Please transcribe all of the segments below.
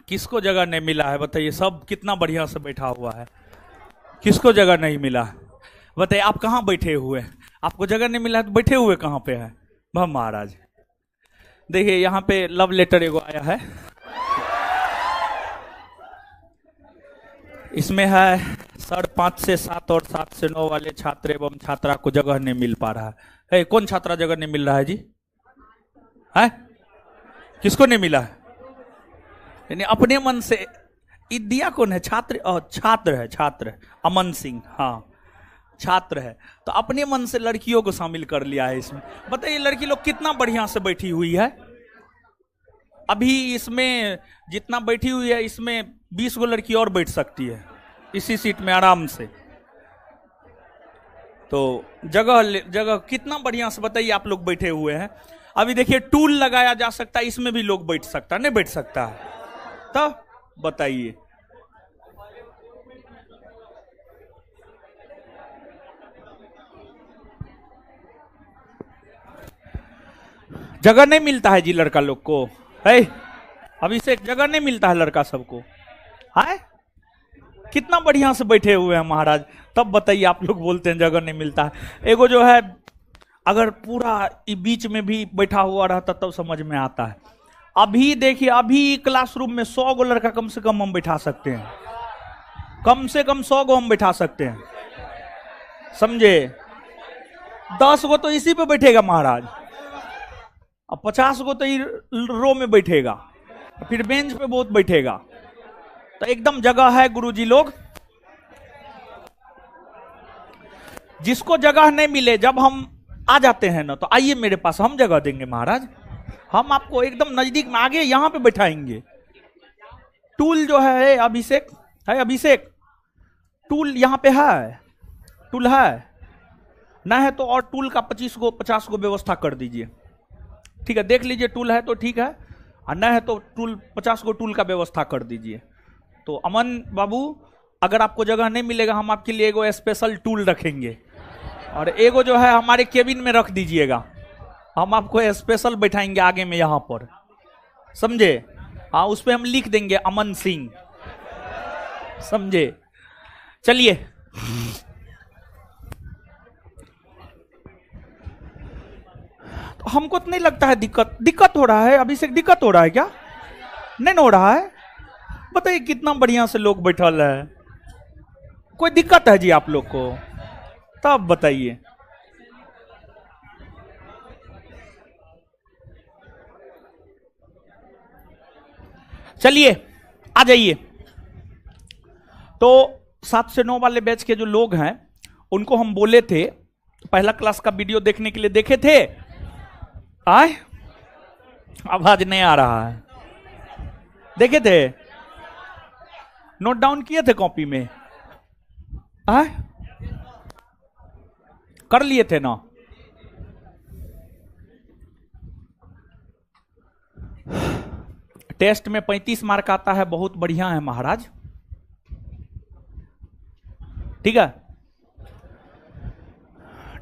किसको जगह नहीं मिला है बताइए? सब कितना बढ़िया से बैठा हुआ है, किसको जगह नहीं मिला है बताइए? आप कहाँ बैठे हुए हैं? आपको जगह नहीं मिला है तो बैठे हुए कहाँ पे है? वह महाराज देखिए यहाँ पे लव लेटर एगो आया है, इसमें है सर 5 से 7 और 7 से 9 वाले छात्र एवं छात्रा को जगह नहीं मिल पा रहा है। कौन छात्रा जगह नहीं मिल रहा है जी? है किसको नहीं मिला है? यानी अपने मन से दिया कौन है? छात्र, छात्र है, छात्र है अमन सिंह, हाँ छात्र है। तो अपने मन से लड़कियों को शामिल कर लिया है इसमें। बताइए लड़की लोग कितना बढ़िया से बैठी हुई है। अभी इसमें जितना बैठी हुई है इसमें 20 गो लड़की और बैठ सकती है इसी सीट में आराम से। तो जगह कितना बढ़िया से बताइए आप लोग बैठे हुए हैं। अभी देखिए टूल लगाया जा सकता है, इसमें भी लोग बैठ सकता है, नहीं बैठ सकता है? तो बताइए जगह नहीं मिलता है जी लड़का लोग को, है अभी से जगह नहीं मिलता है लड़का सबको, है कितना बढ़िया से बैठे हुए हैं महाराज। तब बताइए आप लोग बोलते हैं जगह नहीं मिलता है। एगो जो है अगर पूरा बीच में भी बैठा हुआ रहता तब समझ में आता है। अभी देखिए अभी क्लासरूम में 100 गो लड़का कम से कम हम बैठा सकते हैं, कम से कम 100 गो हम बैठा सकते हैं, समझे? 10 गो तो इसी पे बैठेगा महाराज, अब 50 गो तो रो में बैठेगा, फिर बेंच पे बहुत बैठेगा। तो एकदम जगह है गुरुजी लोग। जिसको जगह नहीं मिले जब हम आ जाते हैं ना तो आइए मेरे पास, हम जगह देंगे महाराज। हम आपको एकदम नजदीक में आगे यहां पे बैठाएंगे। टूल जो है अभिषेक, है अभिषेक टूल यहां पे है, टूल है ना? है तो और टूल का 25 गो 50 गो व्यवस्था कर दीजिए, ठीक है? देख लीजिए टूल है तो ठीक है, और न है तो टूल 50 गो टूल का व्यवस्था कर दीजिए। तो अमन बाबू अगर आपको जगह नहीं मिलेगा हम आपके लिए एगो स्पेशल टूल रखेंगे, और एगो जो है हमारे केबिन में रख दीजिएगा, हम आपको स्पेशल बैठाएंगे आगे में यहां पर, समझे? हाँ उस पर हम लिख देंगे अमन सिंह, समझे? चलिए तो हमको तो नहीं लगता है दिक्कत हो रहा है। अभी से दिक्कत हो रहा है क्या? नहीं हो रहा है? बताइए कितना बढ़िया से लोग बैठल है। कोई दिक्कत है जी आप लोग को? तब बताइए। चलिए आ जाइए। तो 7 से 9 वाले बैच के जो लोग हैं उनको हम बोले थे, पहला क्लास का वीडियो देखने के लिए देखे थे? आए आवाज नहीं आ रहा है, देखे थे? नोट डाउन किए थे कॉपी में? आए कर लिए थे ना? टेस्ट में 35 मार्क आता है, बहुत बढ़िया है महाराज, ठीक है?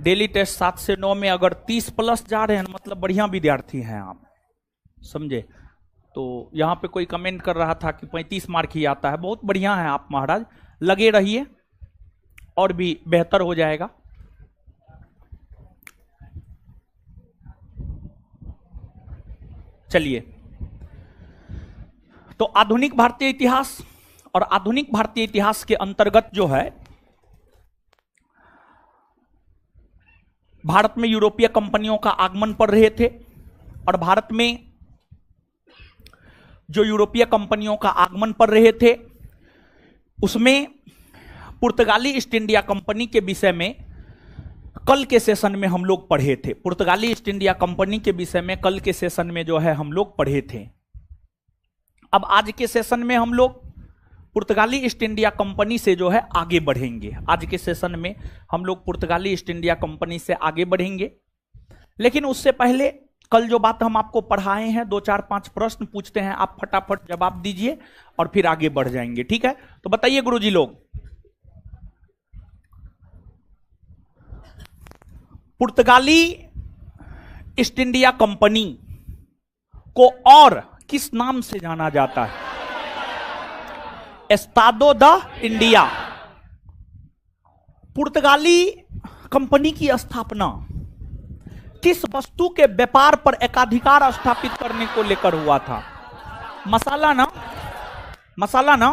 डेली टेस्ट 7 से 9 में अगर 30 प्लस जा रहे हैं मतलब बढ़िया विद्यार्थी हैं आप, समझे? तो यहां पे कोई कमेंट कर रहा था कि 35 मार्क ही आता है, बहुत बढ़िया है आप महाराज, लगे रहिए और भी बेहतर हो जाएगा। चलिए तो आधुनिक भारतीय इतिहास, और आधुनिक भारतीय इतिहास के अंतर्गत जो है भारत में यूरोपीय कंपनियों का आगमन पर रहे थे, और भारत में जो यूरोपीय कंपनियों का आगमन पर रहे थे उसमें पुर्तगाली ईस्ट इंडिया कंपनी के विषय में कल के सेशन में हम लोग पढ़े थे। पुर्तगाली ईस्ट इंडिया कंपनी के विषय में कल के सेशन में जो है हम लोग पढ़े थे। अब आज के सेशन में हम लोग पुर्तगाली ईस्ट इंडिया कंपनी से जो है आगे बढ़ेंगे। आज के सेशन में हम लोग पुर्तगाली ईस्ट इंडिया कंपनी से आगे बढ़ेंगे, लेकिन उससे पहले कल जो बात हम आपको पढ़ाए हैं 2 4 5 प्रश्न पूछते हैं, आप फटाफट जवाब दीजिए और फिर आगे बढ़ जाएंगे, ठीक है? तो बताइए गुरुजी लोग, पुर्तगाली ईस्ट इंडिया कंपनी को और किस नाम से जाना जाता है? Estado the India. पुर्तगाली कंपनी की स्थापना किस वस्तु के व्यापार पर एकाधिकार स्थापित करने को लेकर हुआ था? मसाला ना, मसाला ना।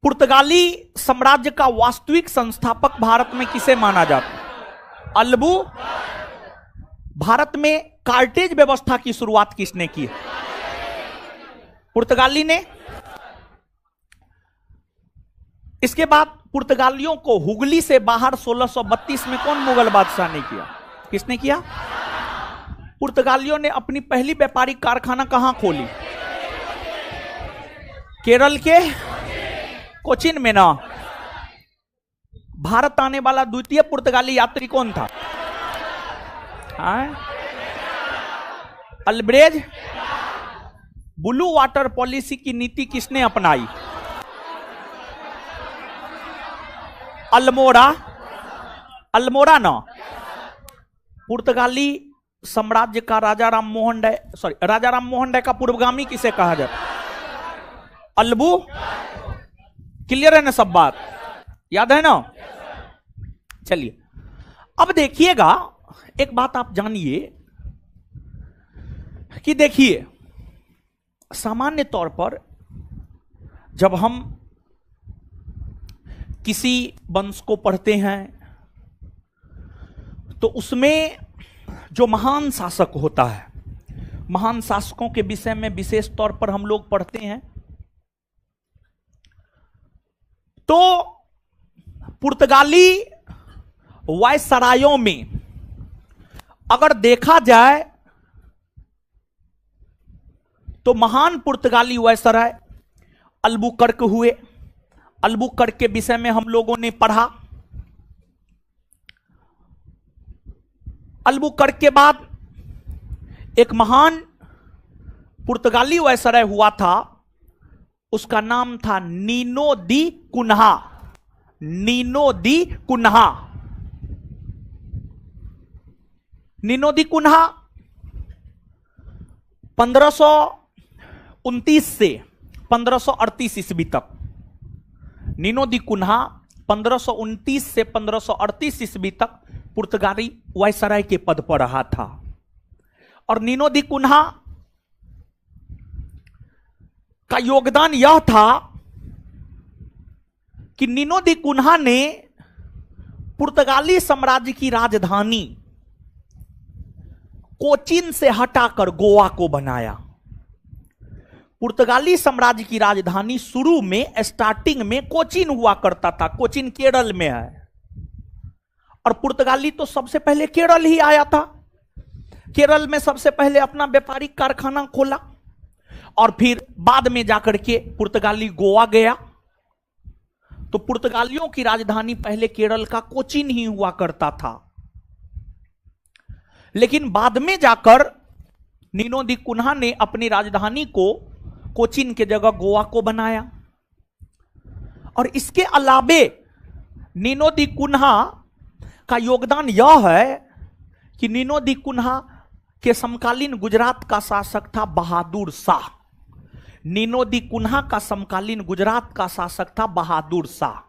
पुर्तगाली साम्राज्य का वास्तविक संस्थापक भारत में किसे माना जाता? अल्बू। भारत में कार्टेज व्यवस्था की शुरुआत किसने की? पुर्तगाली ने। इसके बाद पुर्तगालियों को हुगली से बाहर 1632 में कौन मुगल बादशाह ने किया? किसने किया? पुर्तगालियों ने अपनी पहली व्यापारिक कारखाना कहां खोली? केरल के कोचिन में ना। भारत आने वाला द्वितीय पुर्तगाली यात्री कौन था? अल्ब्रेज। ब्लू वाटर पॉलिसी की नीति किसने अपनाई? अल्मोड़ा। अल्मोड़ा ना। पुर्तगाली साम्राज्य का राजा राम मोहन राय, राजा राम मोहन राय का पूर्वगामी किसे कहा जाता? अल्बू। क्लियर है ना सब बात? याद है ना? चलिए अब देखिएगा, एक बात आप जानिए कि देखिए, सामान्य तौर पर जब हम किसी वंश को पढ़ते हैं तो उसमें जो महान शासक होता है, महान शासकों के विषय में विशेष तौर पर हम लोग पढ़ते हैं। तो पुर्तगाली वायसरायों में अगर देखा जाए तो महान पुर्तगाली वायसराय अल्बुकर्क हुए। अल्बुकर्क के विषय में हम लोगों ने पढ़ा। अल्बुकर्क के बाद एक महान पुर्तगाली वायसराय हुआ था, उसका नाम था नीनो दी कुन्हा। नीनो दी कुन्हा। नीनो दी कुन्हा 1529 से 1538 ईस्वी तक। नीनो दी कुन्हा 1529 से 1538 ईस्वी तक पुर्तगाली वायसराय के पद पर रहा था। और नीनो दी कुन्हा का योगदान यह था कि नीनो दी कुन्हा ने पुर्तगाली साम्राज्य की राजधानी कोचीन से हटाकर गोवा को बनाया। पुर्तगाली साम्राज्य की राजधानी शुरू में, स्टार्टिंग में कोचीन हुआ करता था। कोचीन केरल में है और पुर्तगाली तो सबसे पहले केरल ही आया था। केरल में सबसे पहले अपना व्यापारिक कारखाना खोला और फिर बाद में जाकर के पुर्तगाली गोवा गया। तो पुर्तगालियों की राजधानी पहले केरल का कोचीन ही हुआ करता था, लेकिन बाद में जाकर नीनो दी कुन्हा ने अपनी राजधानी को कोचीन के जगह गोवा को बनाया। और इसके अलावे नीनो दी कुन्हा का योगदान यह है कि नीनो दी कुन्हा के समकालीन गुजरात का शासक था बहादुर शाह। नीनो दी कुन्हा का समकालीन गुजरात का शासक था बहादुर शाह।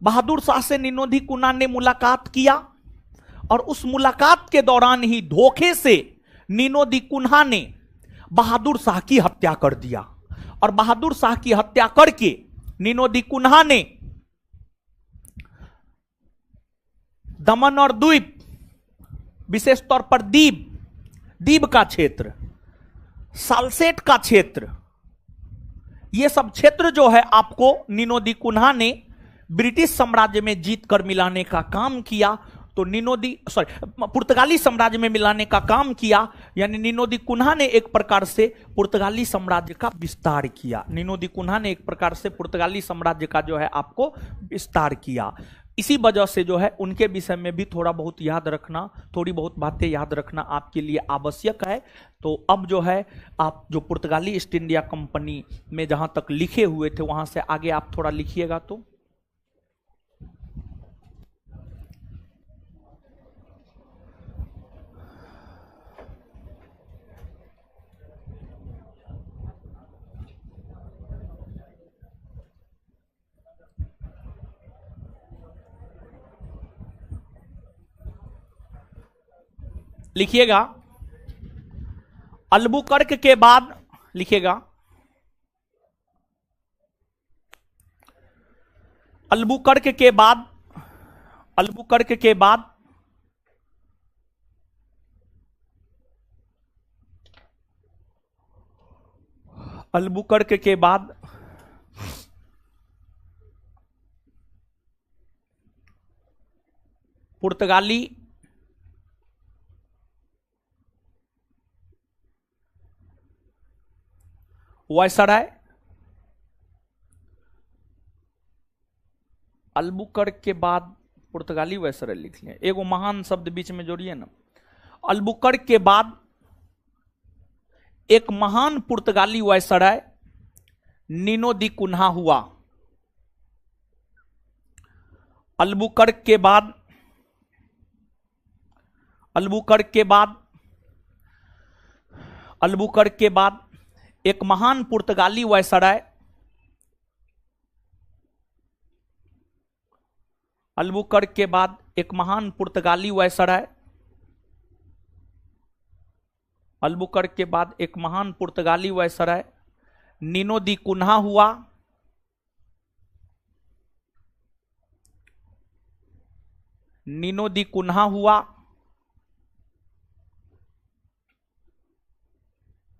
बहादुर शाह से नीनो दी कुन्हा ने मुलाकात किया और उस मुलाकात के दौरान ही धोखे से नीनो दी कुन्हा ने बहादुर शाह की हत्या कर दिया। और बहादुर शाह की हत्या करके नीनो दी कुन्हा ने दमन और द्वीप, विशेष तौर पर दीव का क्षेत्र, सालसेट का क्षेत्र, यह सब क्षेत्र जो है आपको नीनो दी कुन्हा ने ब्रिटिश साम्राज्य में जीत कर मिलाने का काम किया। तो पुर्तगाली साम्राज्य में मिलाने का काम किया, यानी नीनो दी कुन्हा ने एक प्रकार से पुर्तगाली साम्राज्य का विस्तार किया। नीनो दी कुन्हा ने एक प्रकार से पुर्तगाली साम्राज्य का जो है आपको विस्तार किया। इसी वजह से जो है उनके विषय में भी थोड़ा बहुत याद रखना, थोड़ी बहुत बातें याद रखना आपके लिए आवश्यक है। तो अब जो है आप जो पुर्तगाली ईस्ट इंडिया कंपनी में जहां तक लिखे हुए थे वहां से आगे आप थोड़ा लिखिएगा। तो लिखिएगा, अल्बुकर्क के बाद लिखिएगा, अल्बुकर्क के बाद, अल्बुकर्क के बाद अल्बुकर्क के बाद पुर्तगाली वायसराय, अल्बुकर्क के बाद पुर्तगाली वायसराय लिख लिया, एगो महान शब्द बीच में जोड़िए ना। अल्बुकर्क के बाद एक महान पुर्तगाली वायसराय नीनो दी कुन्हा हुआ। अल्बुकर्क के बाद, अल्बुकर्क के बाद, अल्बुकर्क के बाद एक महान पुर्तगाली वायसराय, अल्बुकर्क के बाद एक महान पुर्तगाली वायसराय, अल्बुकर्क के बाद एक महान पुर्तगाली वायसराय नीनो दी कुन्हा हुआ। नीनो दी कुन्हा हुआ,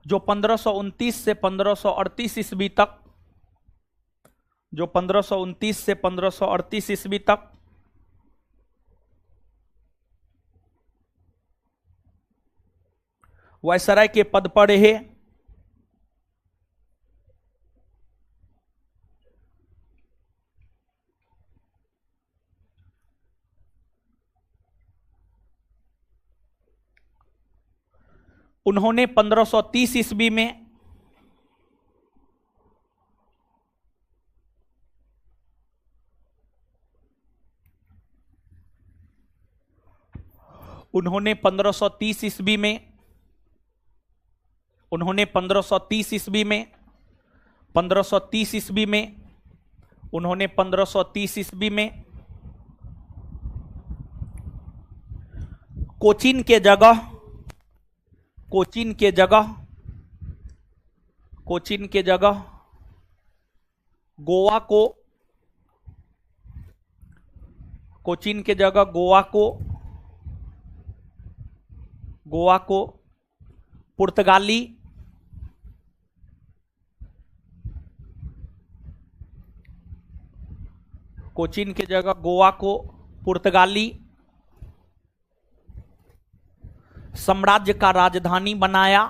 जो 1529 से 1538 ईस्वी तक, जो 1529 से 1538 ईस्वी तक वायसराय के पद पर रहे। उन्होंने 1530 ईस्वी में उन्होंने 1530 ईस्वी में उन्होंने 1530 ईस्वी में 1530 ईस्वी में उन्होंने 1530 ईस्वी में कोचीन के जगह, कोचीन के जगह, कोचीन के जगह गोवा को, कोचीन के जगह गोवा को, गोवा को पुर्तगाली, कोचीन के जगह गोवा को पुर्तगाली साम्राज्य का राजधानी बनाया।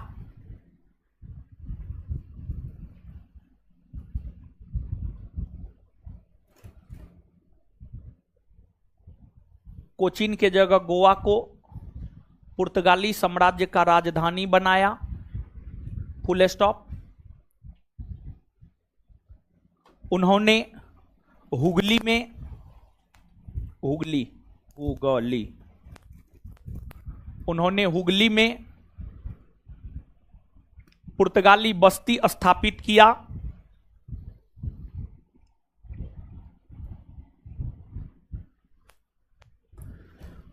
कोचीन के जगह गोवा को पुर्तगाली साम्राज्य का राजधानी बनाया, फुल स्टॉप। उन्होंने हुगली में, हुगली, हुगली, उन्होंने हुगली में पुर्तगाली बस्ती स्थापित किया।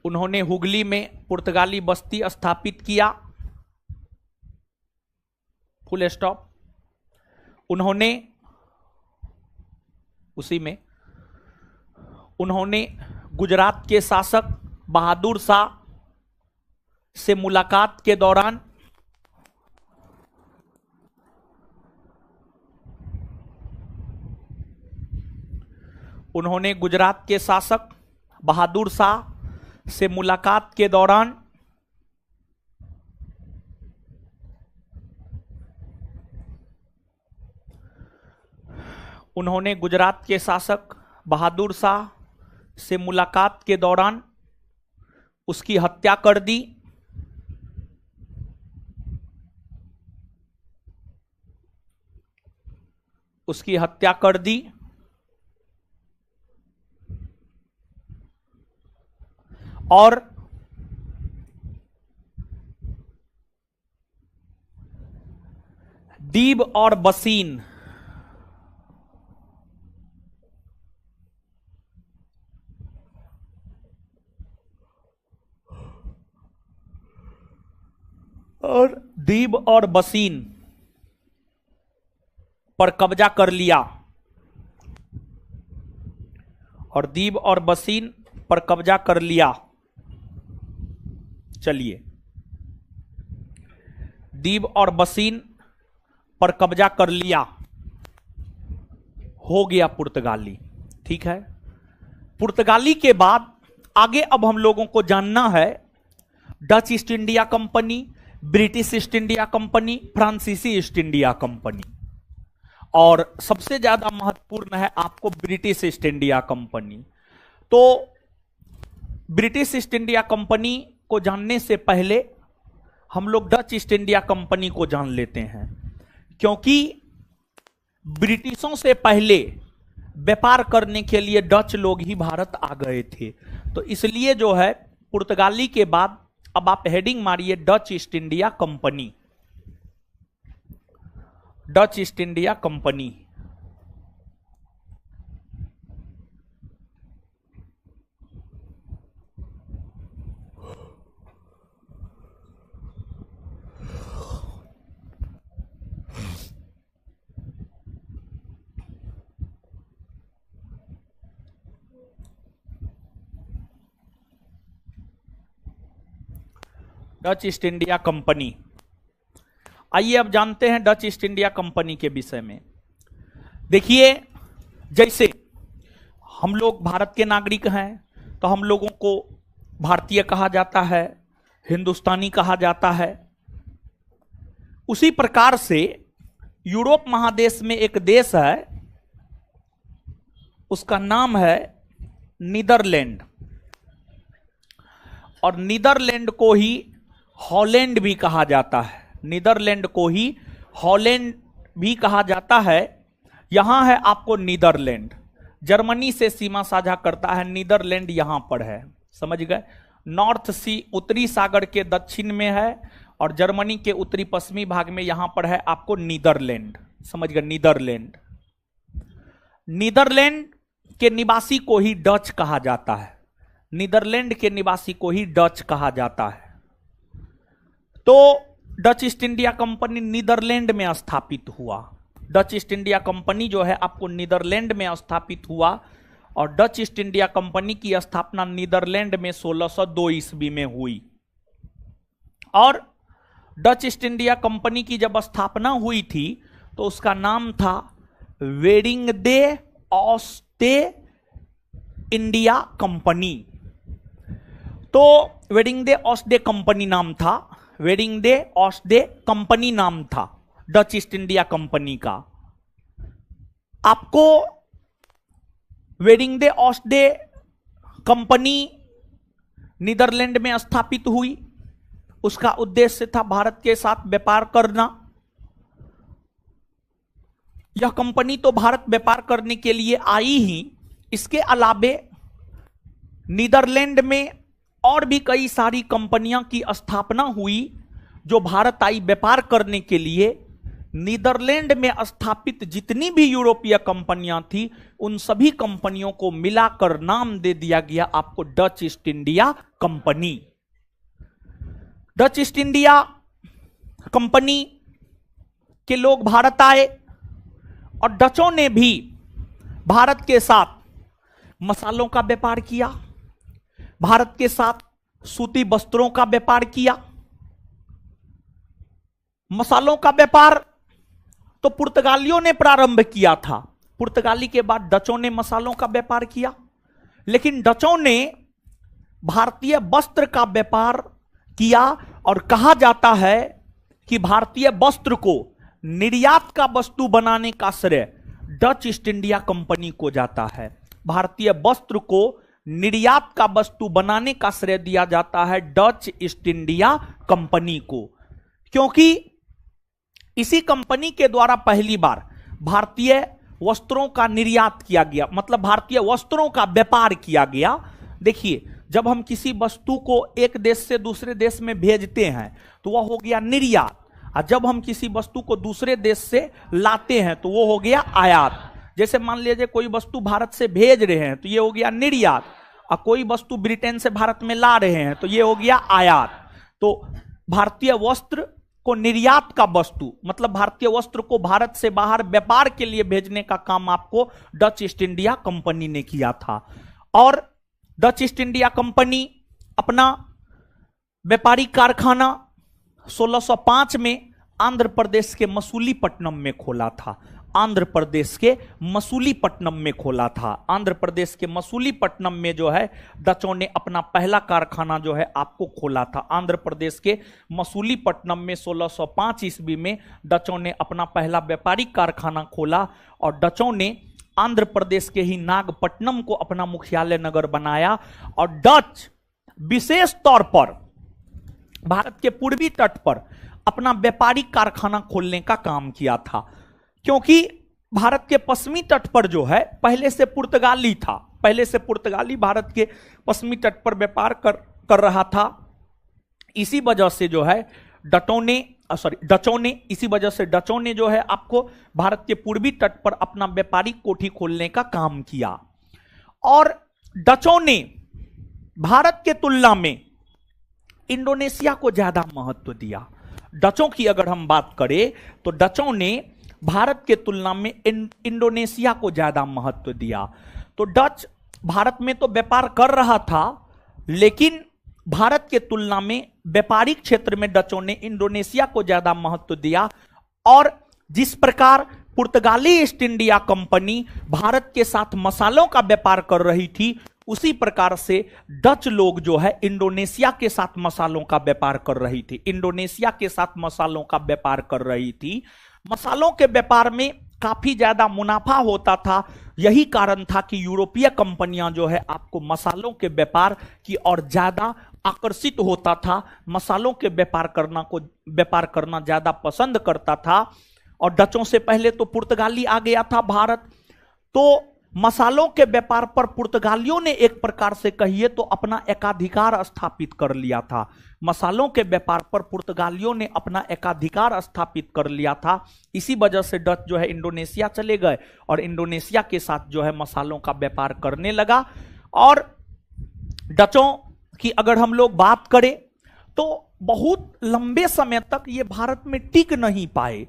उन्होंने हुगली में पुर्तगाली बस्ती स्थापित किया, फुल स्टॉप। उन्होंने उसी में उन्होंने गुजरात के शासक बहादुर शाह से मुलाकात के दौरान उन्होंने गुजरात के शासक बहादुर शाह से मुलाकात के दौरान उन्होंने गुजरात के शासक बहादुर शाह से मुलाकात के दौरान उसकी हत्या कर दी। उसकी हत्या कर दी और दीब और बसीन, और दीव और बसीन पर कब्जा कर लिया, और दीव और बसीन पर कब्जा कर लिया। चलिए, दीव और बसीन पर कब्जा कर लिया, हो गया पुर्तगाली। ठीक है, पुर्तगाली के बाद आगे अब हम लोगों को जानना है Dutch East India company, British East India company, फ्रांसीसी ईस्ट इंडिया कंपनी, और सबसे ज्यादा महत्वपूर्ण है आपको ब्रिटिश ईस्ट इंडिया कंपनी। तो ब्रिटिश ईस्ट इंडिया कंपनी को जानने से पहले हम लोग डच ईस्ट इंडिया कंपनी को जान लेते हैं, क्योंकि ब्रिटिशों से पहले व्यापार करने के लिए डच लोग ही भारत आ गए थे। तो इसलिए जो है पुर्तगाली के बाद अब आप हेडिंग मारिए Dutch East India company, Dutch East India company. Dutch East India company. आइए अब जानते हैं डच ईस्ट इंडिया कंपनी के विषय में। देखिए, जैसे हम लोग भारत के नागरिक हैं तो हम लोगों को भारतीय कहा जाता है, हिंदुस्तानी कहा जाता है। उसी प्रकार से यूरोप महादेश में एक देश है, उसका नाम है नीदरलैंड, और नीदरलैंड को ही हॉलैंड भी कहा जाता है। नीदरलैंड को ही हॉलैंड भी कहा जाता है। यहां है आपको नीदरलैंड, जर्मनी से सीमा साझा करता है। नीदरलैंड यहां पर है, समझ गए। नॉर्थ सी उत्तरी सागर के दक्षिण में है, और जर्मनी के उत्तरी पश्चिमी भाग में यहां पर है आपको नीदरलैंड, समझ गए। नीदरलैंड, नीदरलैंड के निवासी को ही डच कहा जाता है। नीदरलैंड के निवासी को ही डच कहा जाता है। तो Dutch East India Company Netherland में स्थापित हुआ। डच ईस्ट इंडिया कंपनी जो है आपको नीदरलैंड में स्थापित हुआ, और डच ईस्ट इंडिया कंपनी की स्थापना नीदरलैंड में 1602 ईस्वी में हुई। और डच ईस्ट इंडिया कंपनी की जब स्थापना हुई थी तो उसका नाम था वेडिंगडे ऑस्टे इंडिया कंपनी। तो वेडिंगडे ऑस्टे कंपनी नाम था, वेडिंगडे ऑस्टे कंपनी नाम था डच ईस्ट इंडिया कंपनी का। आपको वेडिंगडे ऑस्टे कंपनी नीदरलैंड में स्थापित हुई, उसका उद्देश्य था भारत के साथ व्यापार करना। यह कंपनी तो भारत व्यापार करने के लिए आई ही, इसके अलावे नीदरलैंड में और भी कई सारी कंपनियां की स्थापना हुई जो भारत आई व्यापार करने के लिए। नीदरलैंड में स्थापित जितनी भी यूरोपीय कंपनियां थी, उन सभी कंपनियों को मिलाकर नाम दे दिया गया आपको Dutch East India company. Dutch East India company के लोग भारत आए, और डचों ने भी भारत के साथ मसालों का व्यापार किया, भारत के साथ सूती वस्त्रों का व्यापार किया। मसालों का व्यापार तो पुर्तगालियों ने प्रारंभ किया था, पुर्तगाली के बाद डचों ने मसालों का व्यापार किया। लेकिन डचों ने भारतीय वस्त्र का व्यापार किया, और कहा जाता है कि भारतीय वस्त्र को निर्यात का वस्तु बनाने का श्रेय डच ईस्ट इंडिया कंपनी को जाता है। भारतीय वस्त्र को निर्यात का वस्तु बनाने का श्रेय दिया जाता है डच ईस्ट इंडिया कंपनी को, क्योंकि इसी कंपनी के द्वारा पहली बार भारतीय वस्त्रों का निर्यात किया गया, मतलब भारतीय वस्त्रों का व्यापार किया गया। देखिए, जब हम किसी वस्तु को एक देश से दूसरे देश में भेजते हैं तो वह हो गया निर्यात, और जब हम किसी वस्तु को दूसरे देश से लाते हैं तो वो हो गया आयात। जैसे मान लीजिए कोई वस्तु भारत से भेज रहे हैं तो ये हो गया निर्यात, और कोई वस्तु ब्रिटेन से भारत में ला रहे हैं तो ये हो गया आयात। तो भारतीय वस्त्र को निर्यात का वस्तु, मतलब भारतीय वस्त्र को भारत से बाहर व्यापार के लिए भेजने का काम आपको डच ईस्ट इंडिया कंपनी ने किया था। और डच ईस्ट इंडिया कंपनी अपना व्यापारी कारखाना 1605 में आंध्र प्रदेश के मसूलीपट्टनम में खोला था। आंध्र प्रदेश के मसूलीपट्टनम में खोला था। आंध्र प्रदेश के मसूलीपट्टनम में जो है डचों ने अपना पहला कारखाना जो है आपको खोला था। आंध्र प्रदेश के मसूलीपट्टनम में 1605 ईस्वी में डचों ने अपना पहला व्यापारिक कारखाना खोला और डचों ने आंध्र प्रदेश के ही नागपट्टनम को अपना मुख्यालय नगर बनाया और डच विशेष तौर पर भारत के पूर्वी तट पर अपना व्यापारिक कारखाना खोलने का काम किया था, क्योंकि भारत के पश्चिमी तट पर जो है पहले से पुर्तगाली था। पहले से पुर्तगाली भारत के पश्चिमी तट पर व्यापार कर रहा था। इसी वजह से जो है डचों ने जो है आपको भारत के पूर्वी तट पर अपना व्यापारिक कोठी खोलने का काम किया। और डचों ने भारत के तुलना में इंडोनेशिया को ज्यादा महत्व दिया। डचों की अगर हम बात करें तो डचों ने भारत के तुलना में इंडोनेशिया को ज्यादा महत्व दिया। तो डच भारत में तो व्यापार कर रहा था, लेकिन भारत के तुलना में व्यापारिक क्षेत्र में डचों ने इंडोनेशिया को ज्यादा महत्व दिया। और जिस प्रकार पुर्तगाली ईस्ट इंडिया कंपनी भारत के साथ मसालों का व्यापार कर रही थी, उसी प्रकार से डच लोग जो है इंडोनेशिया के साथ मसालों का व्यापार कर रही थी। इंडोनेशिया के साथ मसालों का व्यापार कर रही थी। मसालों के व्यापार में काफी ज्यादा मुनाफा होता था। यही कारण था कि यूरोपीय कंपनियां जो है आपको मसालों के व्यापार की ओर ज्यादा आकर्षित होता था, मसालों के व्यापार करना ज्यादा पसंद करता था। और डचों से पहले तो पुर्तगाली आ गया था भारत, तो मसालों के व्यापार पर पुर्तगालियों ने एक प्रकार से कहिए तो अपना एकाधिकार स्थापित कर लिया था। मसालों के व्यापार पर पुर्तगालियों ने अपना एकाधिकार स्थापित कर लिया था। इसी वजह से डच जो है इंडोनेशिया चले गए और इंडोनेशिया के साथ जो है मसालों का व्यापार करने लगा। और डचों की अगर हम लोग बात करें तो बहुत लंबे समय तक ये भारत में टिक नहीं पाए।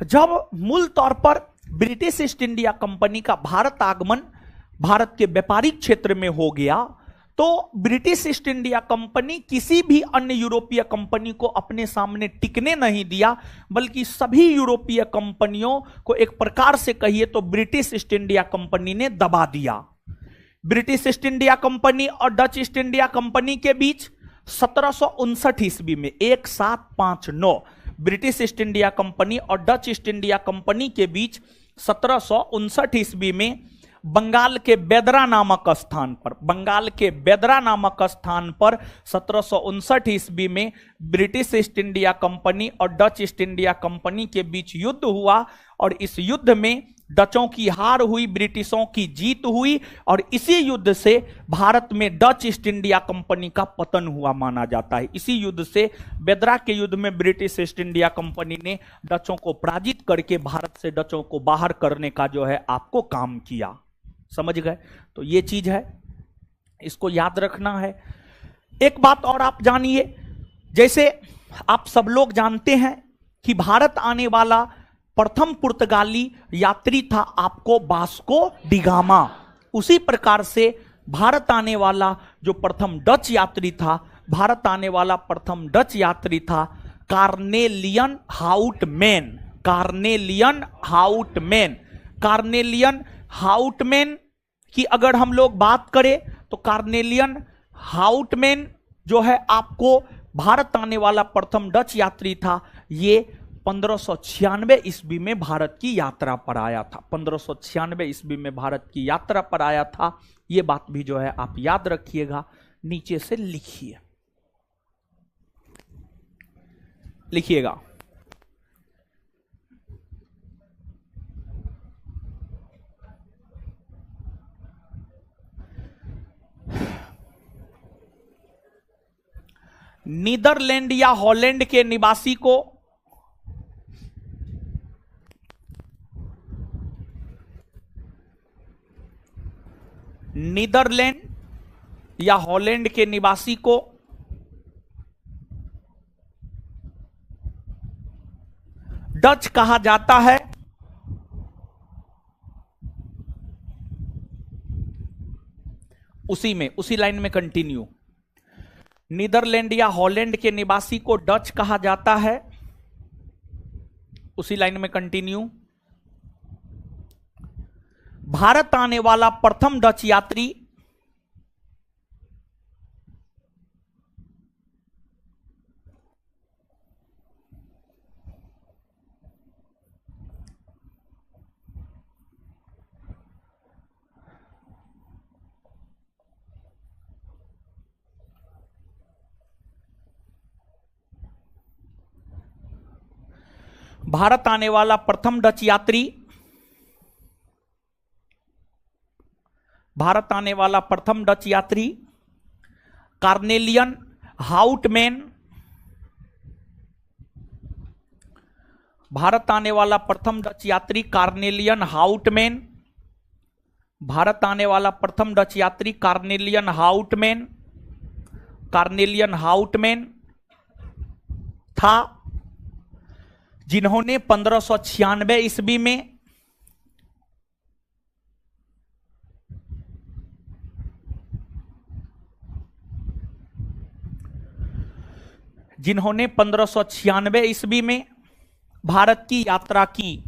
जब मूल तौर पर ब्रिटिश ईस्ट इंडिया कंपनी का भारत आगमन भारत के व्यापारिक क्षेत्र में हो गया, तो ब्रिटिश ईस्ट इंडिया कंपनी किसी भी अन्य यूरोपीय कंपनी को अपने सामने टिकने नहीं दिया, बल्कि सभी यूरोपीय कंपनियों को एक प्रकार से कहिए तो ब्रिटिश ईस्ट इंडिया कंपनी ने दबा दिया। ब्रिटिश ईस्ट इंडिया कंपनी और डच ईस्ट इंडिया कंपनी के बीच 1759 ईस्वी में 1759 ब्रिटिश ईस्ट इंडिया कंपनी और डच ईस्ट इंडिया कंपनी के बीच 1759 ईस्वी में बंगाल के बेदरा नामक स्थान पर 1759 ईस्वी में ब्रिटिश ईस्ट इंडिया कंपनी और डच ईस्ट इंडिया कंपनी के बीच युद्ध हुआ। और इस युद्ध में डचों की हार हुई, ब्रिटिशों की जीत हुई। और इसी युद्ध से भारत में डच ईस्ट इंडिया कंपनी का पतन हुआ माना जाता है। इसी युद्ध से, बेदरा के युद्ध में ब्रिटिश ईस्ट इंडिया कंपनी ने डचों को पराजित करके भारत से डचों को बाहर करने का जो है आपको काम किया। समझ गए? तो ये चीज है, इसको याद रखना है। एक बात और आप जानिए, जैसे आप सब लोग जानते हैं कि भारत आने वाला प्रथम पुर्तगाली यात्री था आपको वास्को डी गामा। उसी प्रकार से भारत आने वाला जो प्रथम डच यात्री था, भारत आने वाला प्रथम डच यात्री था कार्नेलियन हाउटमैन। कार्नेलियन हाउटमैन की अगर हम लोग बात करें तो कार्नेलियन हाउटमैन जो है आपको भारत आने वाला प्रथम डच यात्री था। ये 1596 ईस्वी में भारत की यात्रा पर आया था। 1596 ईस्वी में भारत की यात्रा पर आया था। ये बात भी जो है आप याद रखिएगा, नीचे से लिखिएगा। नीदरलैंड या हॉलैंड के निवासी को नीदरलैंड या हॉलैंड के निवासी को डच कहा जाता है? उसी लाइन में कंटिन्यू। नीदरलैंड या हॉलैंड के निवासी को डच कहा जाता है? उसी लाइन में कंटिन्यू। भारत आने वाला प्रथम डच यात्री? भारत आने वाला प्रथम डच यात्री? भारत आने वाला प्रथम डच यात्री कार्नेलियन हाउटमैन। भारत आने वाला प्रथम डच यात्री कार्नेलियन हाउटमैन। भारत आने वाला प्रथम डच यात्री कार्नेलियन हाउटमैन। कार्नेलियन हाउटमैन था, जिन्होंने 1596 ईस्वी में जिन्होंने 1596 ईस्वी में भारत की यात्रा की।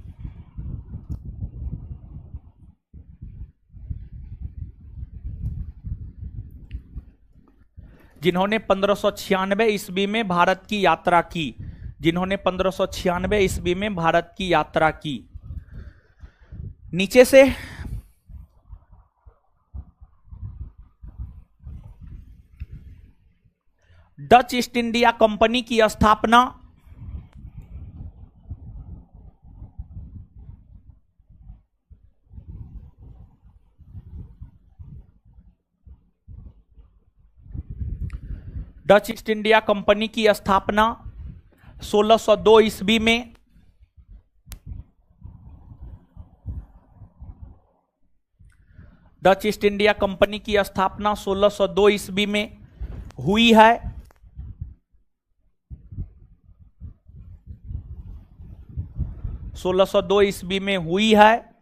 जिन्होंने 1596 ईस्वी में भारत की यात्रा की। जिन्होंने 1596 ईस्वी में भारत की यात्रा की। नीचे से डच ईस्ट इंडिया कंपनी की स्थापना? डच ईस्ट इंडिया कंपनी की स्थापना 1602 ईस्वी में। डच ईस्ट इंडिया कंपनी की स्थापना 1602 ईस्वी में हुई है। सोलह सौ दो ईस्वी में हुई है।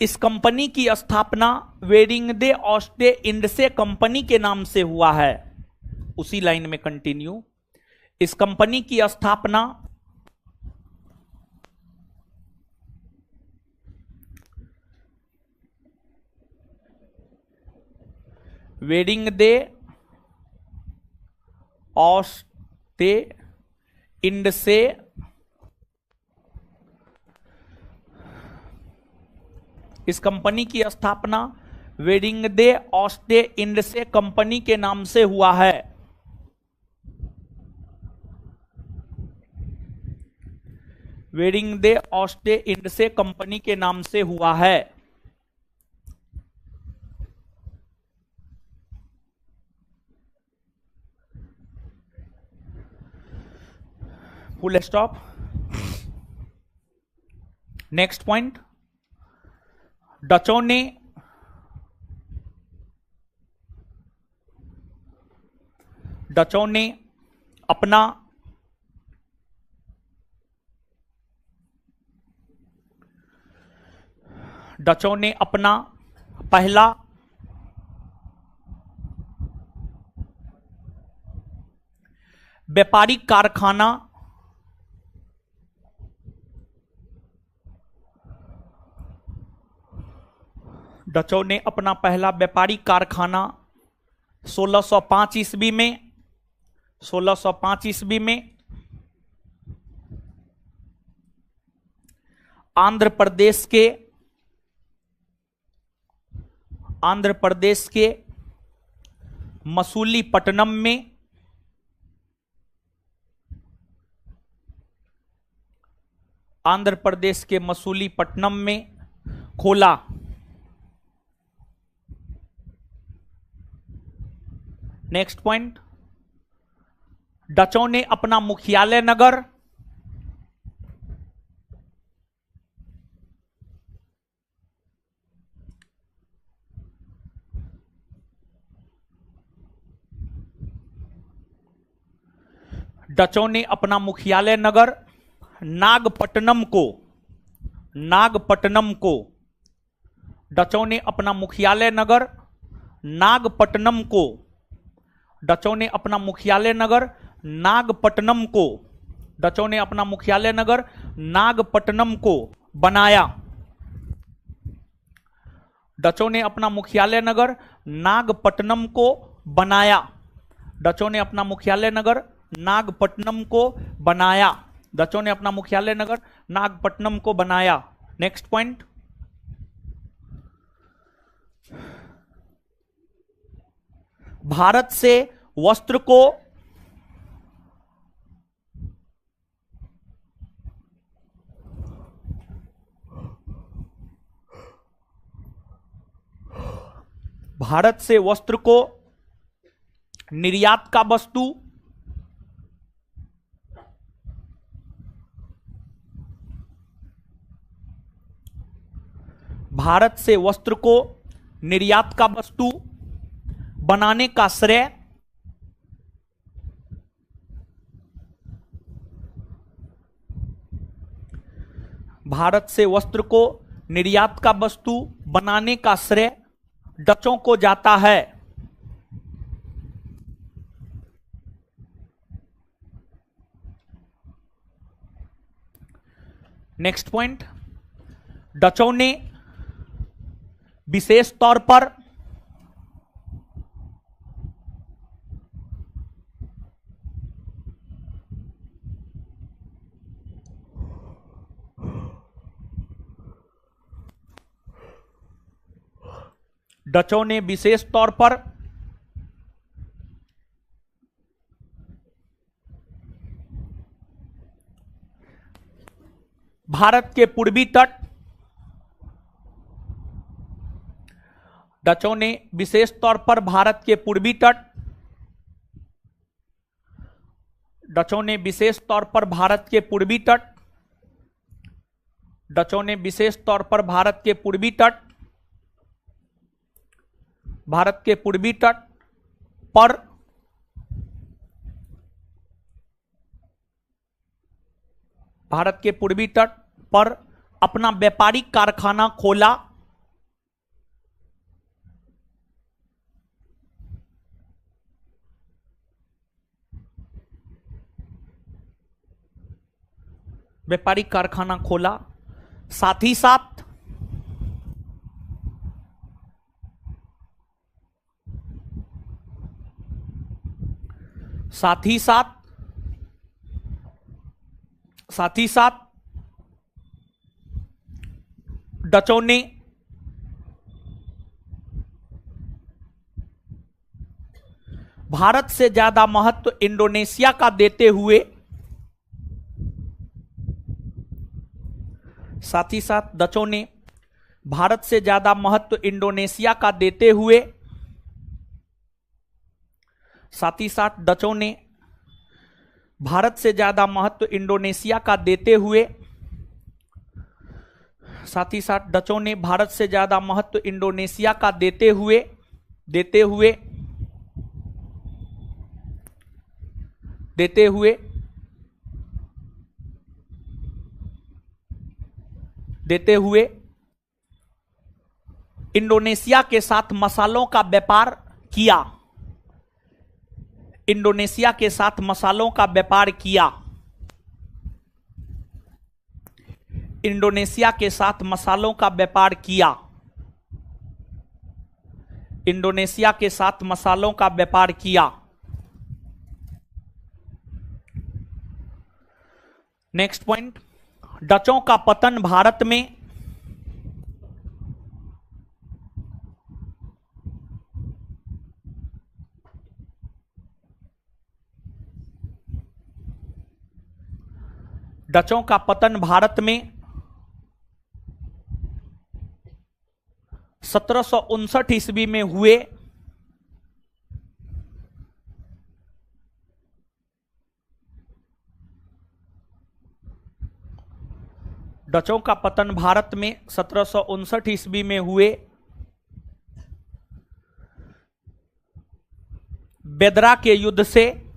इस कंपनी की स्थापना वेरिंगडे ऑस्टे इंडसे कंपनी के नाम से हुआ है। उसी लाइन में कंटिन्यू। इस कंपनी की स्थापना वेरिंगडे ऑस्टे इंडसे इस कंपनी की स्थापना वेरिंगडे ऑस्टे इंडसे कंपनी के नाम से हुआ है। वेरिंगडे ऑस्टे इंडसे कंपनी के नाम से हुआ है। Full stop. नेक्स्ट पॉइंट, डचों ने अपना पहला व्यापारिक कारखाना डचों ने अपना पहला व्यापारिक कारखाना 1605 ईस्वी में 1605 ईस्वी में आंध्र प्रदेश के मसूलीपट्टनम में आंध्र प्रदेश के मसूलीपट्टनम में खोला। नेक्स्ट पॉइंट, डचों ने अपना मुख्यालय नगर डचों ने अपना मुख्यालय नगर नागपट्टनम को डचों ने अपना मुख्यालय नगर नागपट्टनम को डचों ने अपना मुख्यालय नगर नागपट्टनम को डचों ने अपना मुख्यालय नगर नागपट्टनम को बनाया। डचों ने अपना मुख्यालय नगर नागपट्टनम को बनाया। डचों ने अपना मुख्यालय नगर नागपट्टनम को बनाया। डचों ने अपना मुख्यालय नगर नागपट्टनम को बनाया। नेक्स्ट पॉइंट, भारत से वस्त्र को निर्यात का वस्तु भारत से वस्त्र को निर्यात का वस्तु बनाने का श्रेय भारत से वस्त्र को निर्यात का वस्तु बनाने का श्रेय डचों को जाता है। नेक्स्ट पॉइंट, डचों ने विशेष तौर पर भारत के पूर्वी तट डचों ने विशेष तौर पर भारत के पूर्वी तट डचों ने विशेष तौर पर भारत के पूर्वी तट डचों ने विशेष तौर पर भारत के पूर्वी तट भारत के पूर्वी तट पर भारत के पूर्वी तट पर अपना व्यापारिक कारखाना खोला। व्यापारिक कारखाना खोला। साथ ही साथ डचों ने भारत से ज्यादा महत्व इंडोनेशिया का देते हुए डचों ने भारत से ज्यादा महत्व इंडोनेशिया का देते हुए डचों ने भारत से ज्यादा महत्व इंडोनेशिया का देते हुए डचों ने भारत से ज्यादा महत्व इंडोनेशिया का देते हुए इंडोनेशिया के साथ मसालों का व्यापार किया। इंडोनेशिया के साथ मसालों का व्यापार किया। इंडोनेशिया के साथ मसालों का व्यापार किया। इंडोनेशिया के साथ मसालों का व्यापार किया। नेक्स्ट पॉइंट, डचों का पतन भारत में डचों का पतन भारत में 1759 ईस्वी में हुए। डचों का पतन भारत में 1759 ईस्वी में हुए। बेदरा के युद्ध से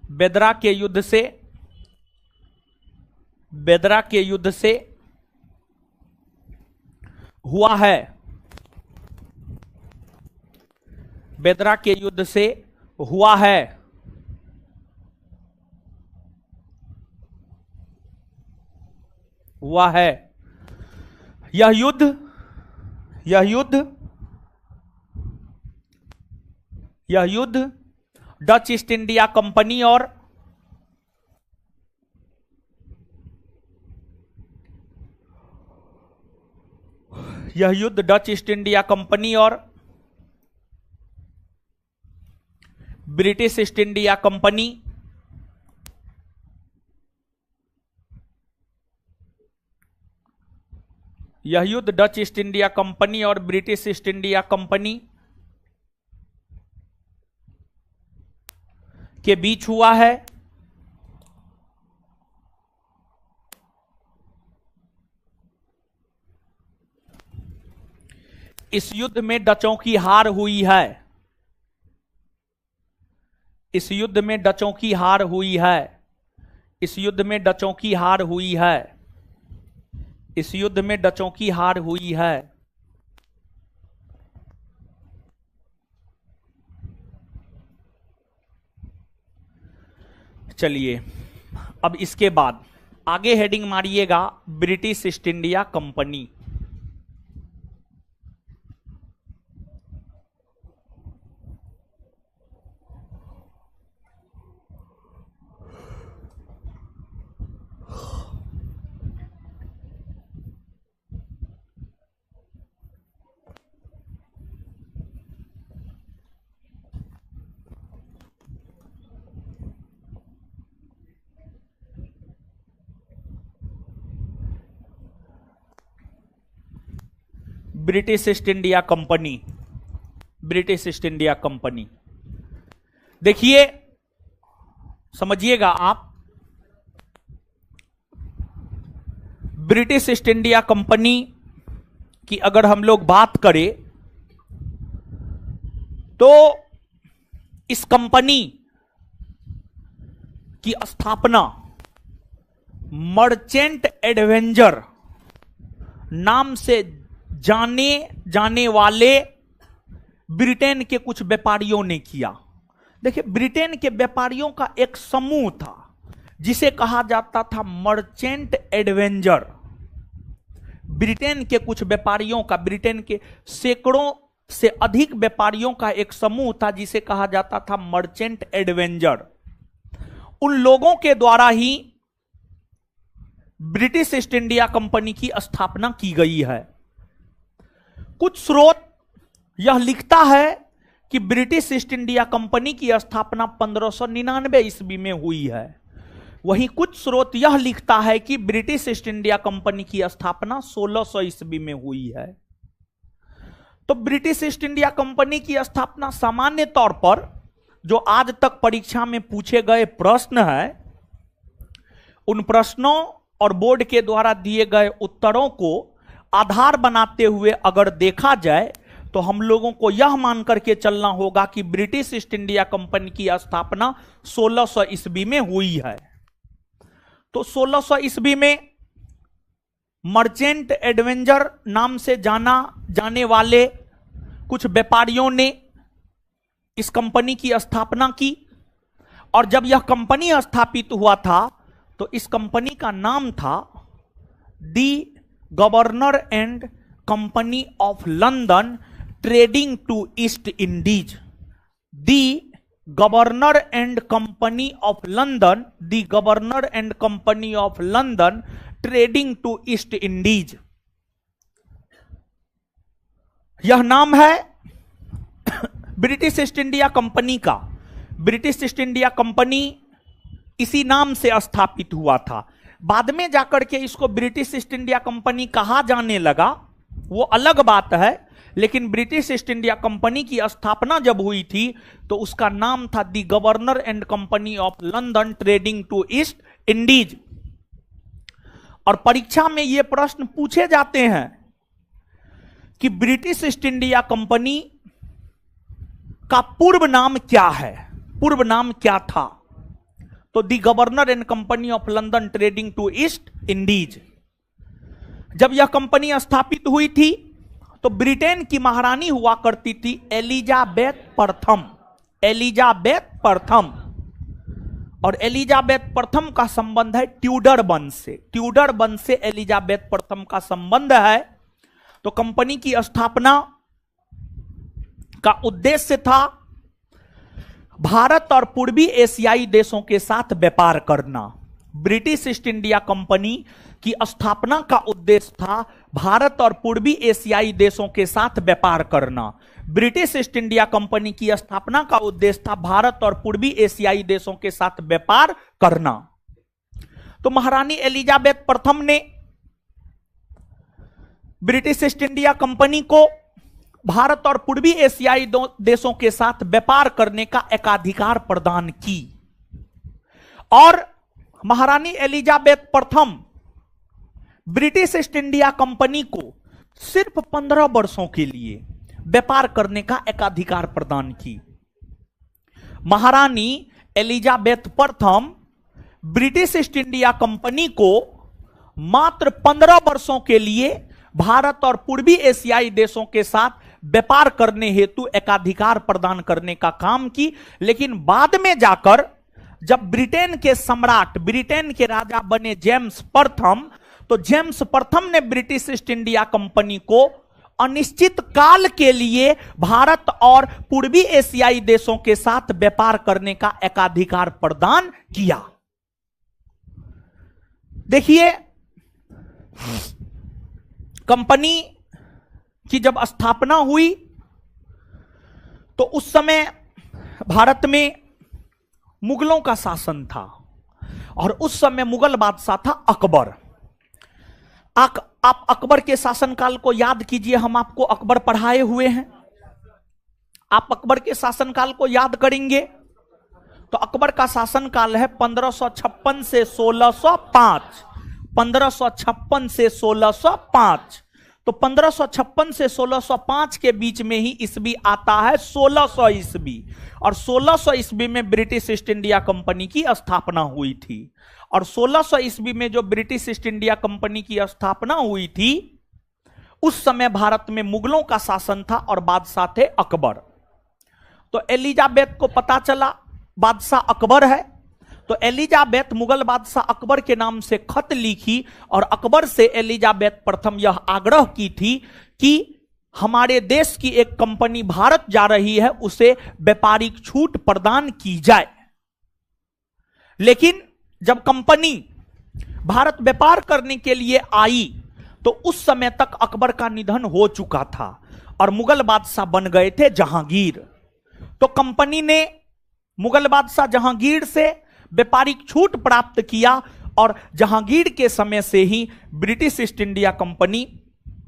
बेदरा के युद्ध से, बेदरा के युद्ध से हुआ है, बेदरा के युद्ध से हुआ है। हुआ है। यह युद्ध, यह युद्ध, यह युद्ध डच ईस्ट इंडिया कंपनी और यह युद्ध डच ईस्ट इंडिया कंपनी और ब्रिटिश ईस्ट इंडिया कंपनी यह युद्ध डच ईस्ट इंडिया कंपनी और ब्रिटिश ईस्ट इंडिया कंपनी के बीच हुआ है। इस युद्ध में डचों की हार हुई है। इस युद्ध में डचों की हार हुई है। इस युद्ध में डचों की हार हुई है। इस युद्ध में डचों की हार हुई है। चलिए अब इसके बाद आगे हेडिंग मारिएगा British East India company. British East India company, British East India company. देखिए समझिएगा आप, ब्रिटिश ईस्ट इंडिया कंपनी की अगर हम लोग बात करें तो इस कंपनी की स्थापना मर्चेंट एडवेंचर नाम से जाने जाने वाले ब्रिटेन के कुछ व्यापारियों ने किया। देखिए ब्रिटेन के व्यापारियों का एक समूह था जिसे कहा जाता था मर्चेंट एडवेंचर। ब्रिटेन के कुछ व्यापारियों का, ब्रिटेन के सैकड़ों से अधिक व्यापारियों का एक समूह था जिसे कहा जाता था मर्चेंट एडवेंचर। उन लोगों के द्वारा ही ब्रिटिश ईस्ट इंडिया कंपनी की स्थापना की गई है। कुछ स्रोत यह लिखता है कि ब्रिटिश ईस्ट इंडिया कंपनी की स्थापना 1599 ईस्वी में हुई है। वहीं कुछ स्रोत यह लिखता है कि ब्रिटिश ईस्ट इंडिया कंपनी की स्थापना 1600 ईस्वी में हुई है। तो ब्रिटिश ईस्ट इंडिया कंपनी की स्थापना सामान्य तौर पर जो आज तक परीक्षा में पूछे गए प्रश्न है, उन प्रश्नों और बोर्ड के द्वारा दिए गए उत्तरों को आधार बनाते हुए अगर देखा जाए तो हम लोगों को यह मान करके चलना होगा कि ब्रिटिश ईस्ट इंडिया कंपनी की स्थापना 1600 ईस्वी में हुई है। तो 1600 ईस्वी में मर्चेंट एडवेंचर नाम से जाना जाने वाले कुछ व्यापारियों ने इस कंपनी की स्थापना की। और जब यह कंपनी स्थापित हुआ था तो इस कंपनी का नाम था the governor and company of London trading to East Indies. The governor and company of London, the governor and company of London trading to East Indies, यह नाम है ब्रिटिश ईस्ट इंडिया कंपनी का। British East India company इसी नाम से स्थापित हुआ था। बाद में जाकर के इसको ब्रिटिश ईस्ट इंडिया कंपनी कहा जाने लगा, वो अलग बात है। लेकिन ब्रिटिश ईस्ट इंडिया कंपनी की स्थापना जब हुई थी तो उसका नाम था the governor and company of London trading to East Indies. और परीक्षा में ये प्रश्न पूछे जाते हैं कि ब्रिटिश ईस्ट इंडिया कंपनी का पूर्व नाम क्या है, पूर्व नाम क्या था। तो the governor and company of London trading to East Indies. जब यह कंपनी स्थापित हुई थी तो ब्रिटेन की महारानी हुआ करती थी एलिजाबेथ प्रथम। एलिजाबेथ प्रथम, और एलिजाबेथ प्रथम का संबंध है ट्यूडर वंश से। ट्यूडर वंश से एलिजाबेथ प्रथम का संबंध है। तो कंपनी की स्थापना का उद्देश्य था भारत और पूर्वी एशियाई देशों के साथ व्यापार करना। ब्रिटिश ईस्ट इंडिया कंपनी की स्थापना का उद्देश्य था भारत और पूर्वी एशियाई देशों के साथ व्यापार करना। ब्रिटिश ईस्ट इंडिया कंपनी की स्थापना का उद्देश्य था भारत और पूर्वी एशियाई देशों के साथ व्यापार करना। तो महारानी एलिजाबेथ प्रथम ने ब्रिटिश ईस्ट इंडिया कंपनी को भारत और पूर्वी एशियाई देशों के साथ व्यापार करने का एकाधिकार प्रदान की, और महारानी एलिजाबेथ प्रथम ब्रिटिश ईस्ट इंडिया कंपनी को सिर्फ 15 वर्षों के लिए व्यापार करने का एकाधिकार प्रदान की। महारानी एलिजाबेथ प्रथम ब्रिटिश ईस्ट इंडिया कंपनी को मात्र 15 वर्षों के लिए भारत और पूर्वी एशियाई देशों के साथ व्यापार करने हेतु एकाधिकार प्रदान करने का काम की। लेकिन बाद में जाकर जब ब्रिटेन के सम्राट, ब्रिटेन के राजा बने जेम्स प्रथम, तो जेम्स प्रथम ने ब्रिटिश ईस्ट इंडिया कंपनी को अनिश्चित काल के लिए भारत और पूर्वी एशियाई देशों के साथ व्यापार करने का एकाधिकार प्रदान किया। देखिए, कंपनी की जब स्थापना हुई तो उस समय भारत में मुगलों का शासन था, और उस समय मुगल बादशाह था अकबर। आप अकबर के शासनकाल को याद कीजिए, हम आपको अकबर पढ़ाए हुए हैं। आप अकबर के शासनकाल को याद करेंगे तो अकबर का शासनकाल है 1556 से 1605। 1556 से 1605, तो 1556 से 1605 के बीच में ही ईस्वी आता है 1600 ईस्वी, और 1600 ईस्वी में ब्रिटिश ईस्ट इंडिया कंपनी की स्थापना हुई थी। और 1600 ईस्वी में जो ब्रिटिश ईस्ट इंडिया कंपनी की स्थापना हुई थी, उस समय भारत में मुगलों का शासन था और बादशाह थे अकबर। तो एलिजाबेथ को पता चला बादशाह अकबर है, तो एलिजाबेथ मुगल बादशाह अकबर के नाम से खत लिखी और अकबर से एलिजाबेथ प्रथम यह आग्रह की थी कि हमारे देश की एक कंपनी भारत जा रही है, उसे व्यापारिक छूट प्रदान की जाए। लेकिन जब कंपनी भारत व्यापार करने के लिए आई तो उस समय तक अकबर का निधन हो चुका था और मुगल बादशाह बन गए थे जहांगीर। तो कंपनी ने मुगल बादशाह जहांगीर से व्यापारिक छूट प्राप्त किया, और जहांगीर के समय से ही British East India company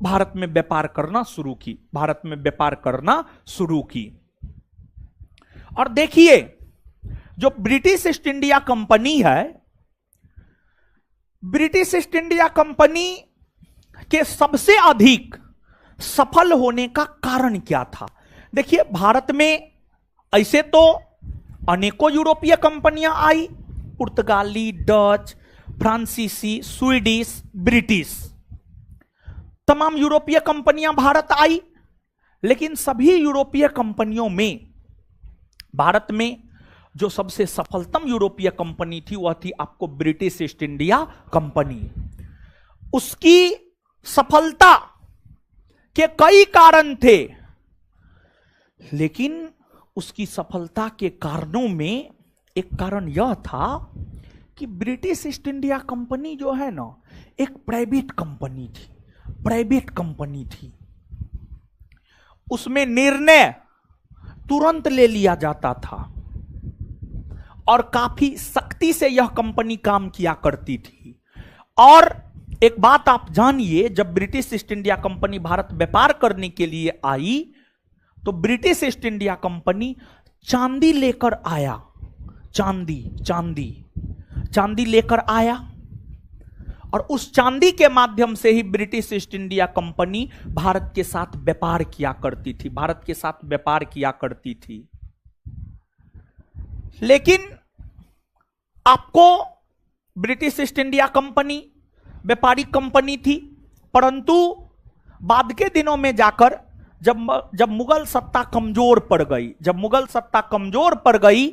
Bharat में व्यापार करना शुरू की। भारत में व्यापार करना शुरू की। और देखिए, जो ब्रिटिश ईस्ट इंडिया कंपनी है, ब्रिटिश ईस्ट इंडिया कंपनी के सबसे अधिक सफल होने का कारण क्या था? देखिए, भारत में ऐसे तो अनेकों यूरोपीय कंपनियां आई, पुर्तगाली, डच, फ्रांसीसी, स्वीडिश, ब्रिटिश, तमाम यूरोपीय कंपनियां भारत आई। लेकिन सभी यूरोपीय कंपनियों में भारत में जो सबसे सफलतम यूरोपीय कंपनी थी वह थी आपको ब्रिटिश ईस्ट इंडिया कंपनी। उसकी सफलता के कई कारण थे, लेकिन उसकी सफलता के कारणों में एक कारण यह था कि ब्रिटिश ईस्ट इंडिया कंपनी जो है ना, एक प्राइवेट कंपनी थी। प्राइवेट कंपनी थी, उसमें निर्णय तुरंत ले लिया जाता था और काफी सख्ती से यह कंपनी काम किया करती थी। और एक बात आप जानिए, जब British East India company Bharat व्यापार करने के लिए आई तो ब्रिटिश ईस्ट इंडिया कंपनी चांदी लेकर आया। चांदी लेकर आया, और उस चांदी के माध्यम से ही British East India company Bharat के साथ व्यापार किया करती थी। भारत के साथ व्यापार किया करती थी। लेकिन आपको ब्रिटिश ईस्ट इंडिया कंपनी व्यापारिक कंपनी थी, परंतु बाद के दिनों में जाकर जब मुगल सत्ता कमजोर पड़ गई,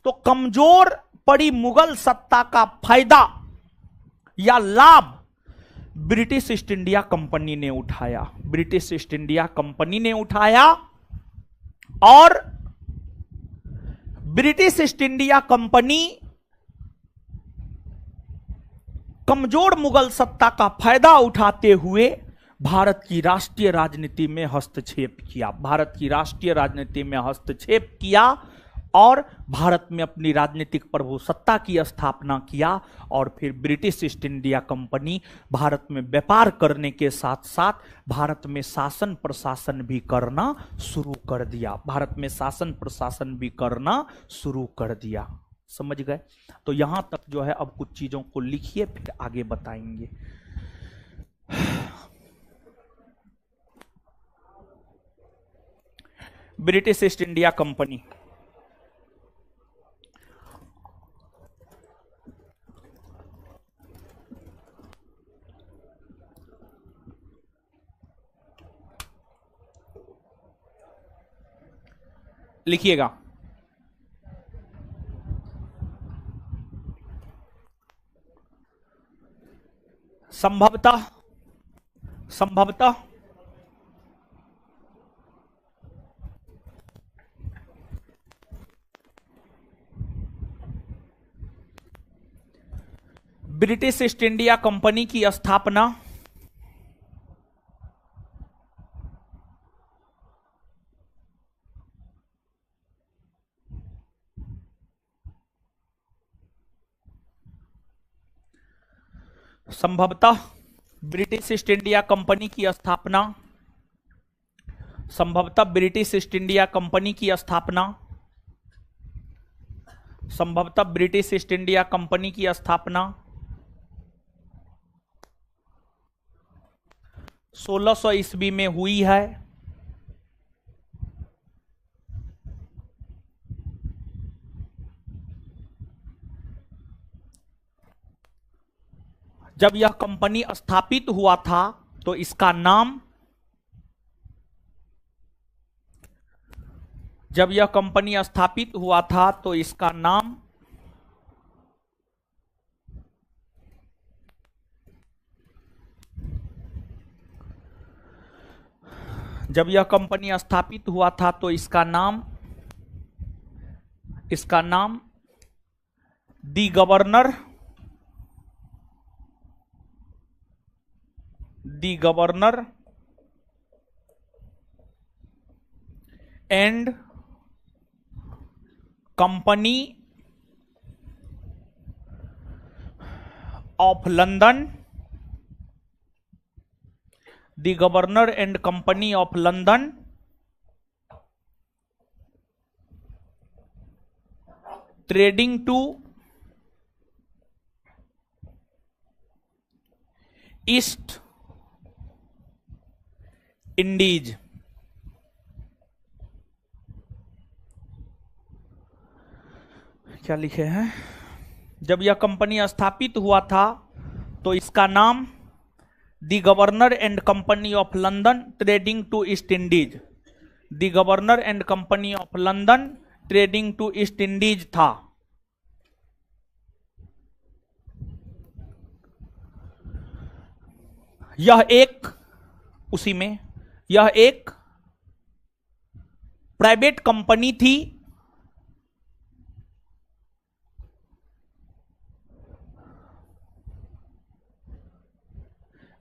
तो कमजोर पड़ी मुगल सत्ता का फायदा या लाभ ब्रिटिश ईस्ट इंडिया कंपनी ने उठाया। और ब्रिटिश ईस्ट इंडिया कंपनी कमजोर मुगल सत्ता का फायदा उठाते हुए भारत की राष्ट्रीय राजनीति में हस्तक्षेप किया और भारत में अपनी राजनीतिक प्रभुसत्ता की स्थापना किया। और फिर British East India company Bharat में व्यापार करने के साथ साथ भारत में शासन प्रशासन भी करना शुरू कर दिया। समझ गए? तो यहां तक जो है अब कुछ चीजों को लिखिए, फिर आगे बताएंगे। ब्रिटिश ईस्ट इंडिया कंपनी लिखिएगा। संभवतः ब्रिटिश ईस्ट इंडिया कंपनी की स्थापना ब्रिटिश ईस्ट इंडिया कंपनी की स्थापना ब्रिटिश ईस्ट इंडिया कंपनी की स्थापना 1600 ईस्वी में हुई है। जब यह कंपनी स्थापित हुआ था तो इसका नाम the governor and company of London, the governor and company of London trading to East Indies. क्या लिखे हैं? जब यह कंपनी स्थापित हुआ था तो इसका नाम the governor and company of London trading to East Indies, the governor and company of London trading to East Indies था। यह एक प्राइवेट कंपनी थी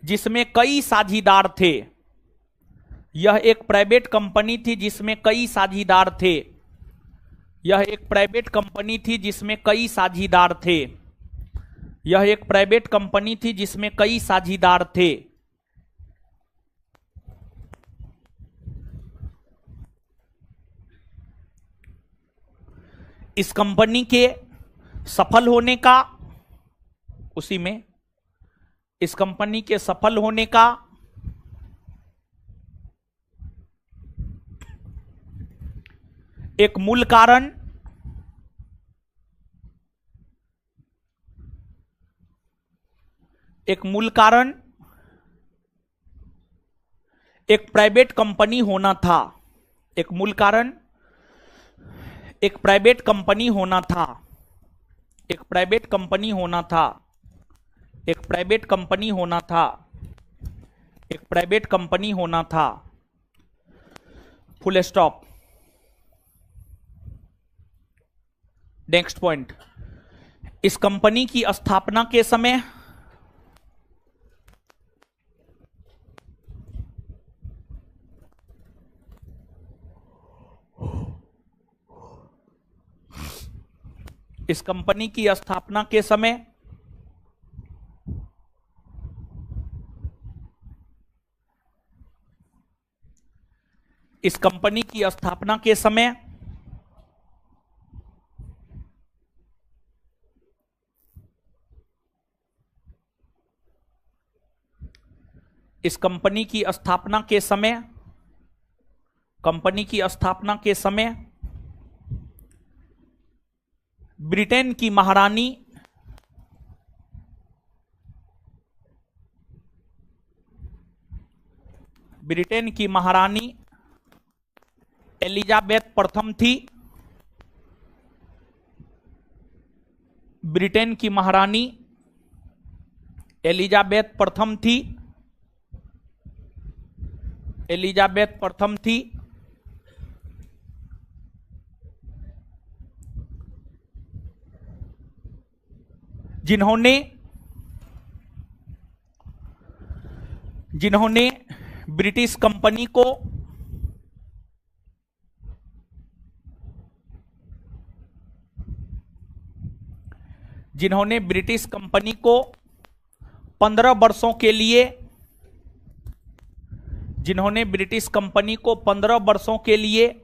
जिसमें कई साझीदार थे। यह एक प्राइवेट कंपनी थी जिसमें कई साझीदार थे। यह एक प्राइवेट कंपनी थी जिसमें कई साझीदार थे। यह एक प्राइवेट कंपनी थी जिसमें कई साझीदार थे। इस कंपनी के सफल होने का इस कंपनी के सफल होने का एक मूल कारण एक मूल कारण एक प्राइवेट कंपनी होना था। एक मूल कारण एक प्राइवेट कंपनी होना था। एक प्राइवेट कंपनी होना था। एक प्राइवेट कंपनी होना था। एक प्राइवेट कंपनी होना था। Full stop. नेक्स्ट पॉइंट, इस कंपनी की स्थापना के समय इस कंपनी की स्थापना के समय इस कंपनी की स्थापना के समय इस कंपनी की स्थापना के समय कंपनी की स्थापना के समय ब्रिटेन की महारानी ब्रिटेन की महारानी एलिजाबेथ प्रथम थी। ब्रिटेन की महारानी एलिजाबेथ प्रथम थी। एलिजाबेथ प्रथम थी। जिन्होंने ब्रिटिश कंपनी को जिन्होंने ब्रिटिश कंपनी को 15 वर्षों के लिए जिन्होंने ब्रिटिश कंपनी को 15 वर्षों के लिए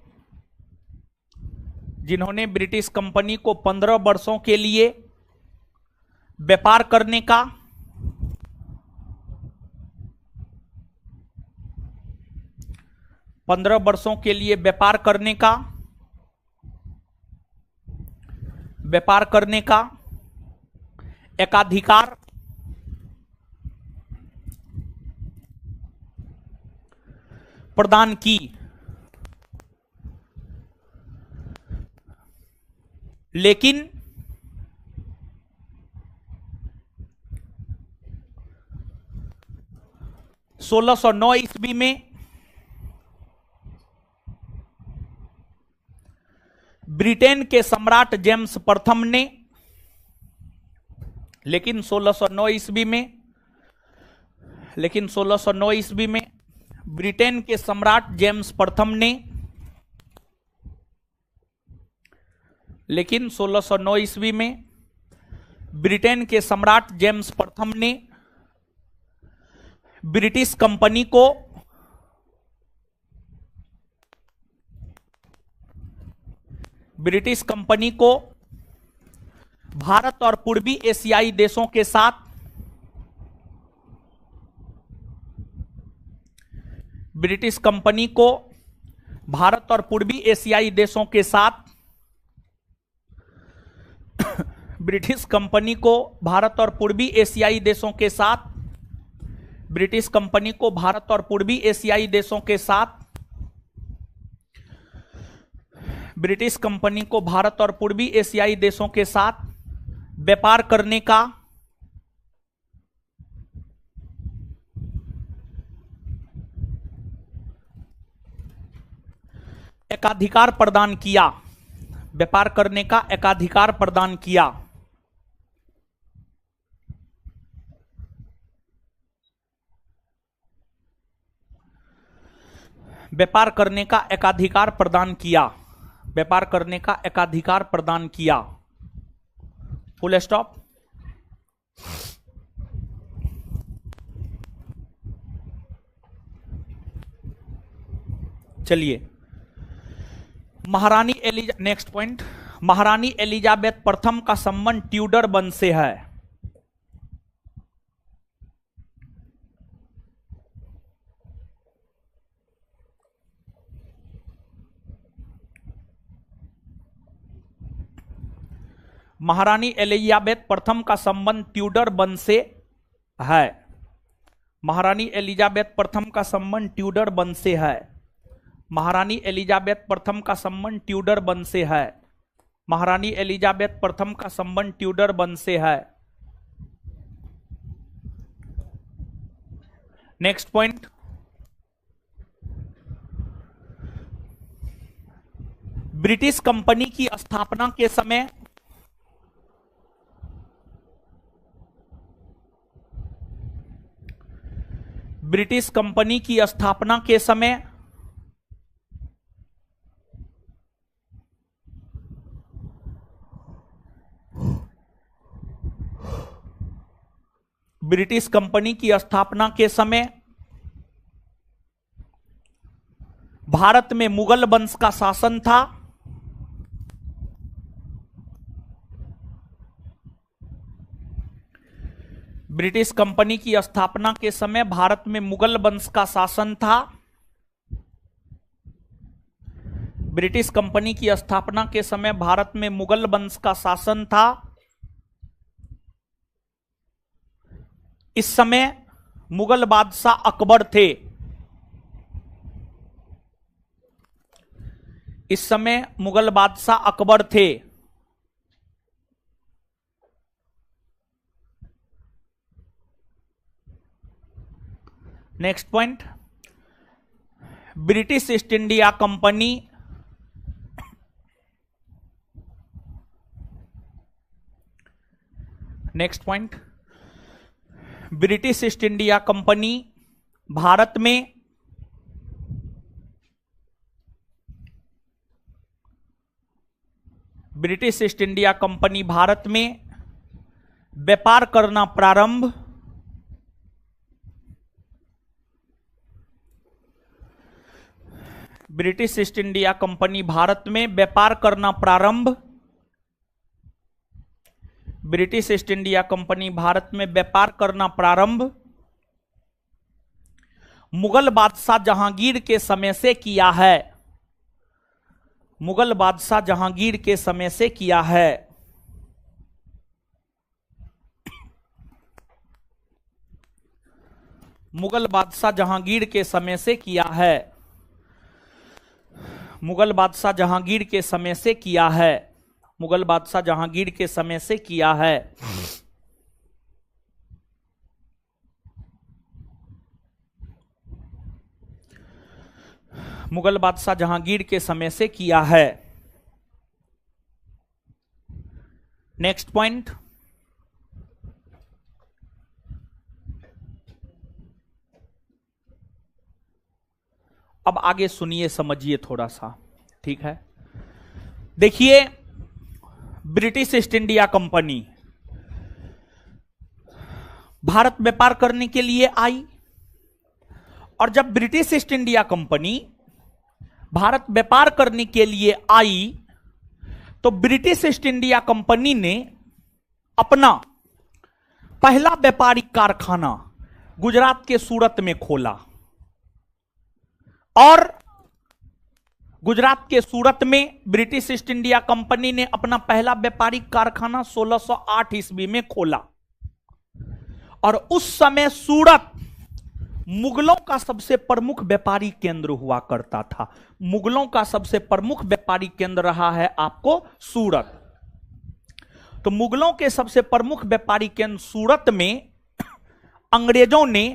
जिन्होंने ब्रिटिश कंपनी को 15 वर्षों के लिए व्यापार करने का 15 वर्षों के लिए व्यापार करने का एकाधिकार प्रदान की। लेकिन 1609 ईस्वी में ब्रिटेन के सम्राट जेम्स प्रथम ने लेकिन 1609 ईस्वी में ब्रिटेन के सम्राट जेम्स प्रथम ने लेकिन 1609 ईस्वी में ब्रिटेन के सम्राट जेम्स प्रथम ने ब्रिटिश कंपनी को भारत और पूर्वी एशियाई देशों के साथ ब्रिटिश कंपनी को भारत और पूर्वी एशियाई देशों के साथ ब्रिटिश कंपनी को भारत और पूर्वी एशियाई देशों के साथ ब्रिटिश कंपनी को भारत और पूर्वी एशियाई देशों के साथ ब्रिटिश कंपनी को भारत और पूर्वी एशियाई देशों के साथ व्यापार करने का एकाधिकार प्रदान किया। व्यापार करने का एकाधिकार प्रदान किया। व्यापार करने का एकाधिकार प्रदान किया। व्यापार करने का एकाधिकार प्रदान किया। Full stop. चलिए, नेक्स्ट पॉइंट, महारानी एलिजाबेथ प्रथम का संबंध ट्यूडर वंश से है। महारानी एलिजाबेथ प्रथम का संबंध ट्यूडर वंश से है। महारानी एलिजाबेथ प्रथम का संबंध ट्यूडर वंश से है। महारानी एलिजाबेथ प्रथम का संबंध ट्यूडर वंश से है। महारानी एलिजाबेथ प्रथम का संबंध ट्यूडर वंश से है। नेक्स्ट पॉइंट, ब्रिटिश कंपनी की स्थापना के समय ब्रिटिश कंपनी की स्थापना के समय ब्रिटिश कंपनी की स्थापना के समय भारत में मुगल वंश का शासन था। ब्रिटिश कंपनी की स्थापना के समय भारत में मुगल वंश का शासन था। ब्रिटिश कंपनी की स्थापना के समय भारत में मुगल वंश का शासन था। इस समय मुगल बादशाह अकबर थे। इस समय मुगल बादशाह अकबर थे। Next point, British East India company next point, British East India company Bharat में British East India company Bharat में व्यापार करना प्रारंभ British East India company Bharat में व्यापार करना प्रारंभ British East India company Bharat में व्यापार करना प्रारंभ मुगल बादशाह जहांगीर के समय से किया है। मुगल बादशाह जहांगीर के समय से किया है। मुगल बादशाह जहांगीर के समय से किया है। मुगल बादशाह जहांगीर के समय से किया है। मुगल बादशाह जहांगीर के समय से किया है। मुगल बादशाह जहांगीर के समय से किया है। नेक्स्ट पॉइंट, अब आगे सुनिए, समझिए थोड़ा सा, ठीक है। देखिए, British East India company Bharat व्यापार करने के लिए आई, और जब British East India company Bharat व्यापार करने के लिए आई तो ब्रिटिश ईस्ट इंडिया कंपनी ने अपना पहला व्यापारिक कारखाना गुजरात के सूरत में खोला, और गुजरात के सूरत में ब्रिटिश ईस्ट इंडिया कंपनी ने अपना पहला व्यापारिक कारखाना 1608 ईस्वी में खोला। और उस समय सूरत मुगलों का सबसे प्रमुख व्यापारी केंद्र हुआ करता था। मुगलों का सबसे प्रमुख व्यापारी केंद्र रहा है आपको सूरत। तो मुगलों के सबसे प्रमुख व्यापारी केंद्र सूरत में अंग्रेजों ने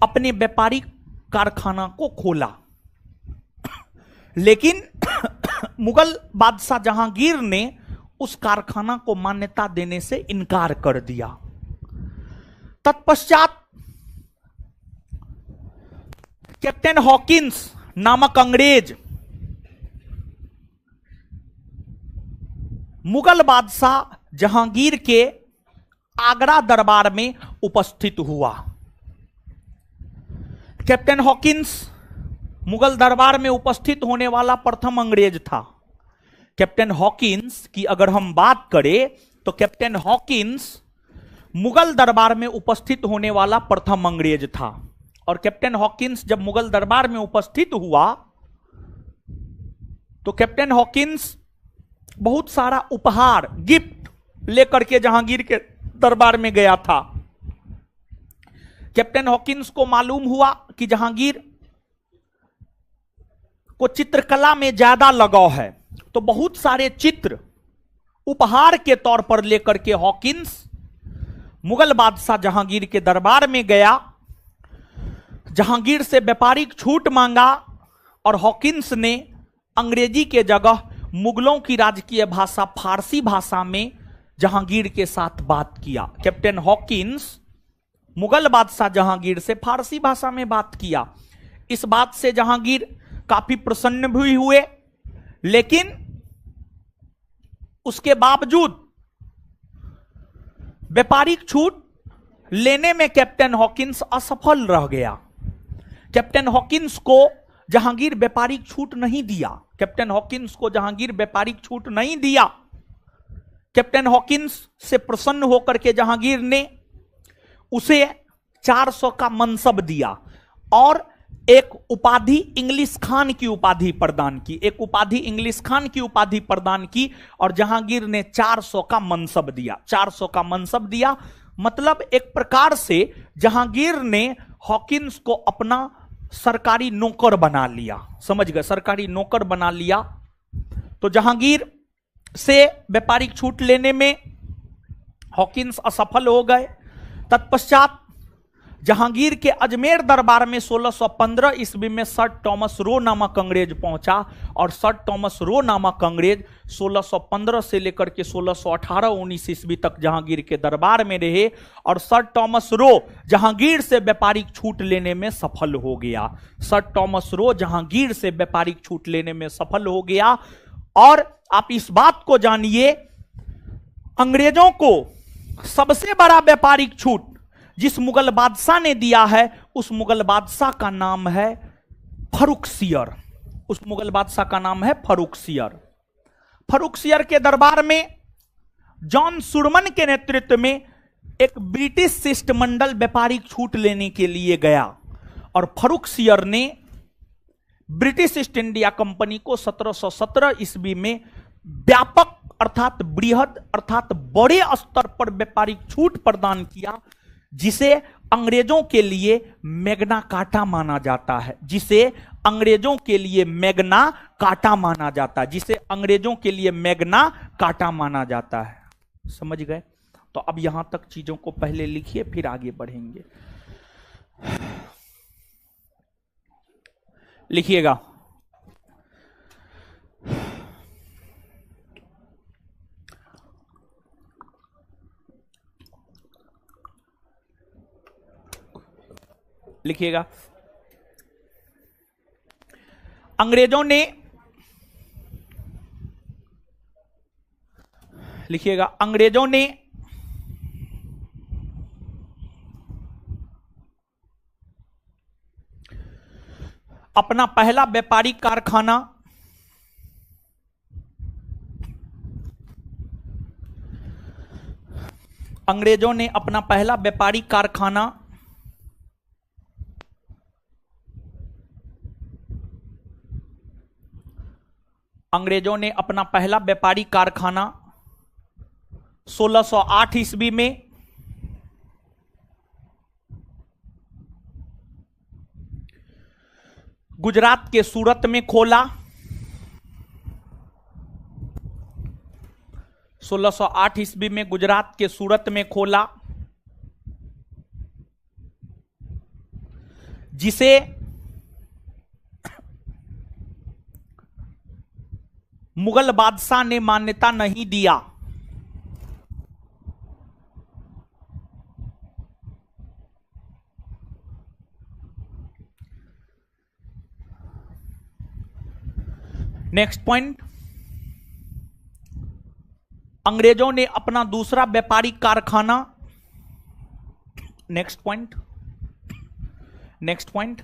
अपने व्यापारिक कारखाना को खोला, लेकिन मुगल बादशाह जहांगीर ने उस कारखाना को मान्यता देने से इनकार कर दिया। तत्पश्चात कैप्टन हॉकिंस नामक अंग्रेज मुगल बादशाह जहांगीर के आगरा दरबार में उपस्थित हुआ। कैप्टन हॉकिंस मुगल दरबार में उपस्थित होने वाला प्रथम अंग्रेज था। कैप्टन हॉकिंस की अगर हम बात करें तो कैप्टन हॉकिंस मुगल दरबार में उपस्थित होने वाला प्रथम अंग्रेज था। और कैप्टन हॉकिंस जब मुगल दरबार में उपस्थित हुआ तो कैप्टन हॉकिंस बहुत सारा उपहार, गिफ्ट लेकर के जहांगीर के दरबार में गया था। कैप्टन हॉकिंस को मालूम हुआ कि जहांगीर को चित्रकला में ज्यादा लगाव है, तो बहुत सारे चित्र उपहार के तौर पर लेकर के हॉकिंस मुगल बादशाह जहांगीर के दरबार में गया। जहांगीर से व्यापारिक छूट मांगा और हॉकिंस ने अंग्रेजी के जगह मुगलों की राजकीय भाषा फारसी भाषा में जहांगीर के साथ बात किया। कैप्टन हॉकिंस मुगल बादशाह जहांगीर से फारसी भाषा में बात किया। इस बात से जहांगीर काफी प्रसन्न भी हुए, लेकिन उसके बावजूद व्यापारिक छूट लेने में कैप्टन हॉकिंस असफल रह गया। कैप्टन हॉकिंस को जहांगीर व्यापारिक छूट नहीं दिया। कैप्टन हॉकिंस को जहांगीर व्यापारिक छूट नहीं दिया। कैप्टन हॉकिंस से प्रसन्न होकर के जहांगीर ने उसे 400 का मनसब दिया और एक उपाधि इंग्लिश खान की उपाधि प्रदान की। एक उपाधि इंग्लिश खान की उपाधि प्रदान की और जहांगीर ने 400 का मनसब दिया। 400 का मनसब दिया मतलब एक प्रकार से जहांगीर ने हॉकिंस को अपना सरकारी नौकर बना लिया। समझ गए, सरकारी नौकर बना लिया। तो जहांगीर से व्यापारिक छूट लेने में हॉकिंस असफल हो गए। तत्पश्चात जहांगीर के अजमेर दरबार में 1615 ईस्वी में सर थॉमस रो नामक अंग्रेज पहुंचा और सर थॉमस रो नामक अंग्रेज 1615 से लेकर के 1618-19 ईस्वी तक जहांगीर के दरबार में रहे और सर थॉमस रो जहांगीर से व्यापारिक छूट लेने में सफल हो गया। सर थॉमस रो जहांगीर से व्यापारिक छूट लेने में सफल हो गया। और आप इस बात को जानिए, अंग्रेजों को सबसे बड़ा व्यापारिक छूट जिस मुगल बादशाह ने दिया है उस मुगल बादशाह का नाम है फर्रुखसियर। उस मुगल बादशाह का नाम है फर्रुखसियर। फर्रुखसियर के दरबार में जॉन सुरमन के नेतृत्व में एक ब्रिटिश शिष्टमंडल व्यापारिक छूट लेने के लिए गया और फर्रुखसियर ने ब्रिटिश ईस्ट इंडिया कंपनी को 1717 ईस्वी में व्यापक अर्थात बृहद अर्थात बड़े स्तर पर व्यापारिक छूट प्रदान किया, जिसे अंग्रेजों के लिए मैग्ना कार्टा माना जाता है। जिसे अंग्रेजों के लिए मैग्ना कार्टा माना जाता है। जिसे अंग्रेजों के लिए मैग्ना कार्टा माना जाता है। समझ गए? तो अब यहां तक चीजों को पहले लिखिए, फिर आगे बढ़ेंगे। लिखिएगा, लिखिएगा। अंग्रेजों ने, लिखिएगा, अंग्रेजों ने अपना पहला व्यापारिक कारखाना अंग्रेजों ने अपना पहला व्यापारिक कारखाना अंग्रेजों ने अपना पहला व्यापारिक कारखाना 1608 ईस्वी में गुजरात के सूरत में खोला। 1608 ईस्वी में गुजरात के सूरत में खोला, जिसे मुगल बादशाह ने मान्यता नहीं दिया। नेक्स्ट पॉइंट, अंग्रेजों ने अपना दूसरा व्यापारिक कारखाना, नेक्स्ट पॉइंट, नेक्स्ट पॉइंट,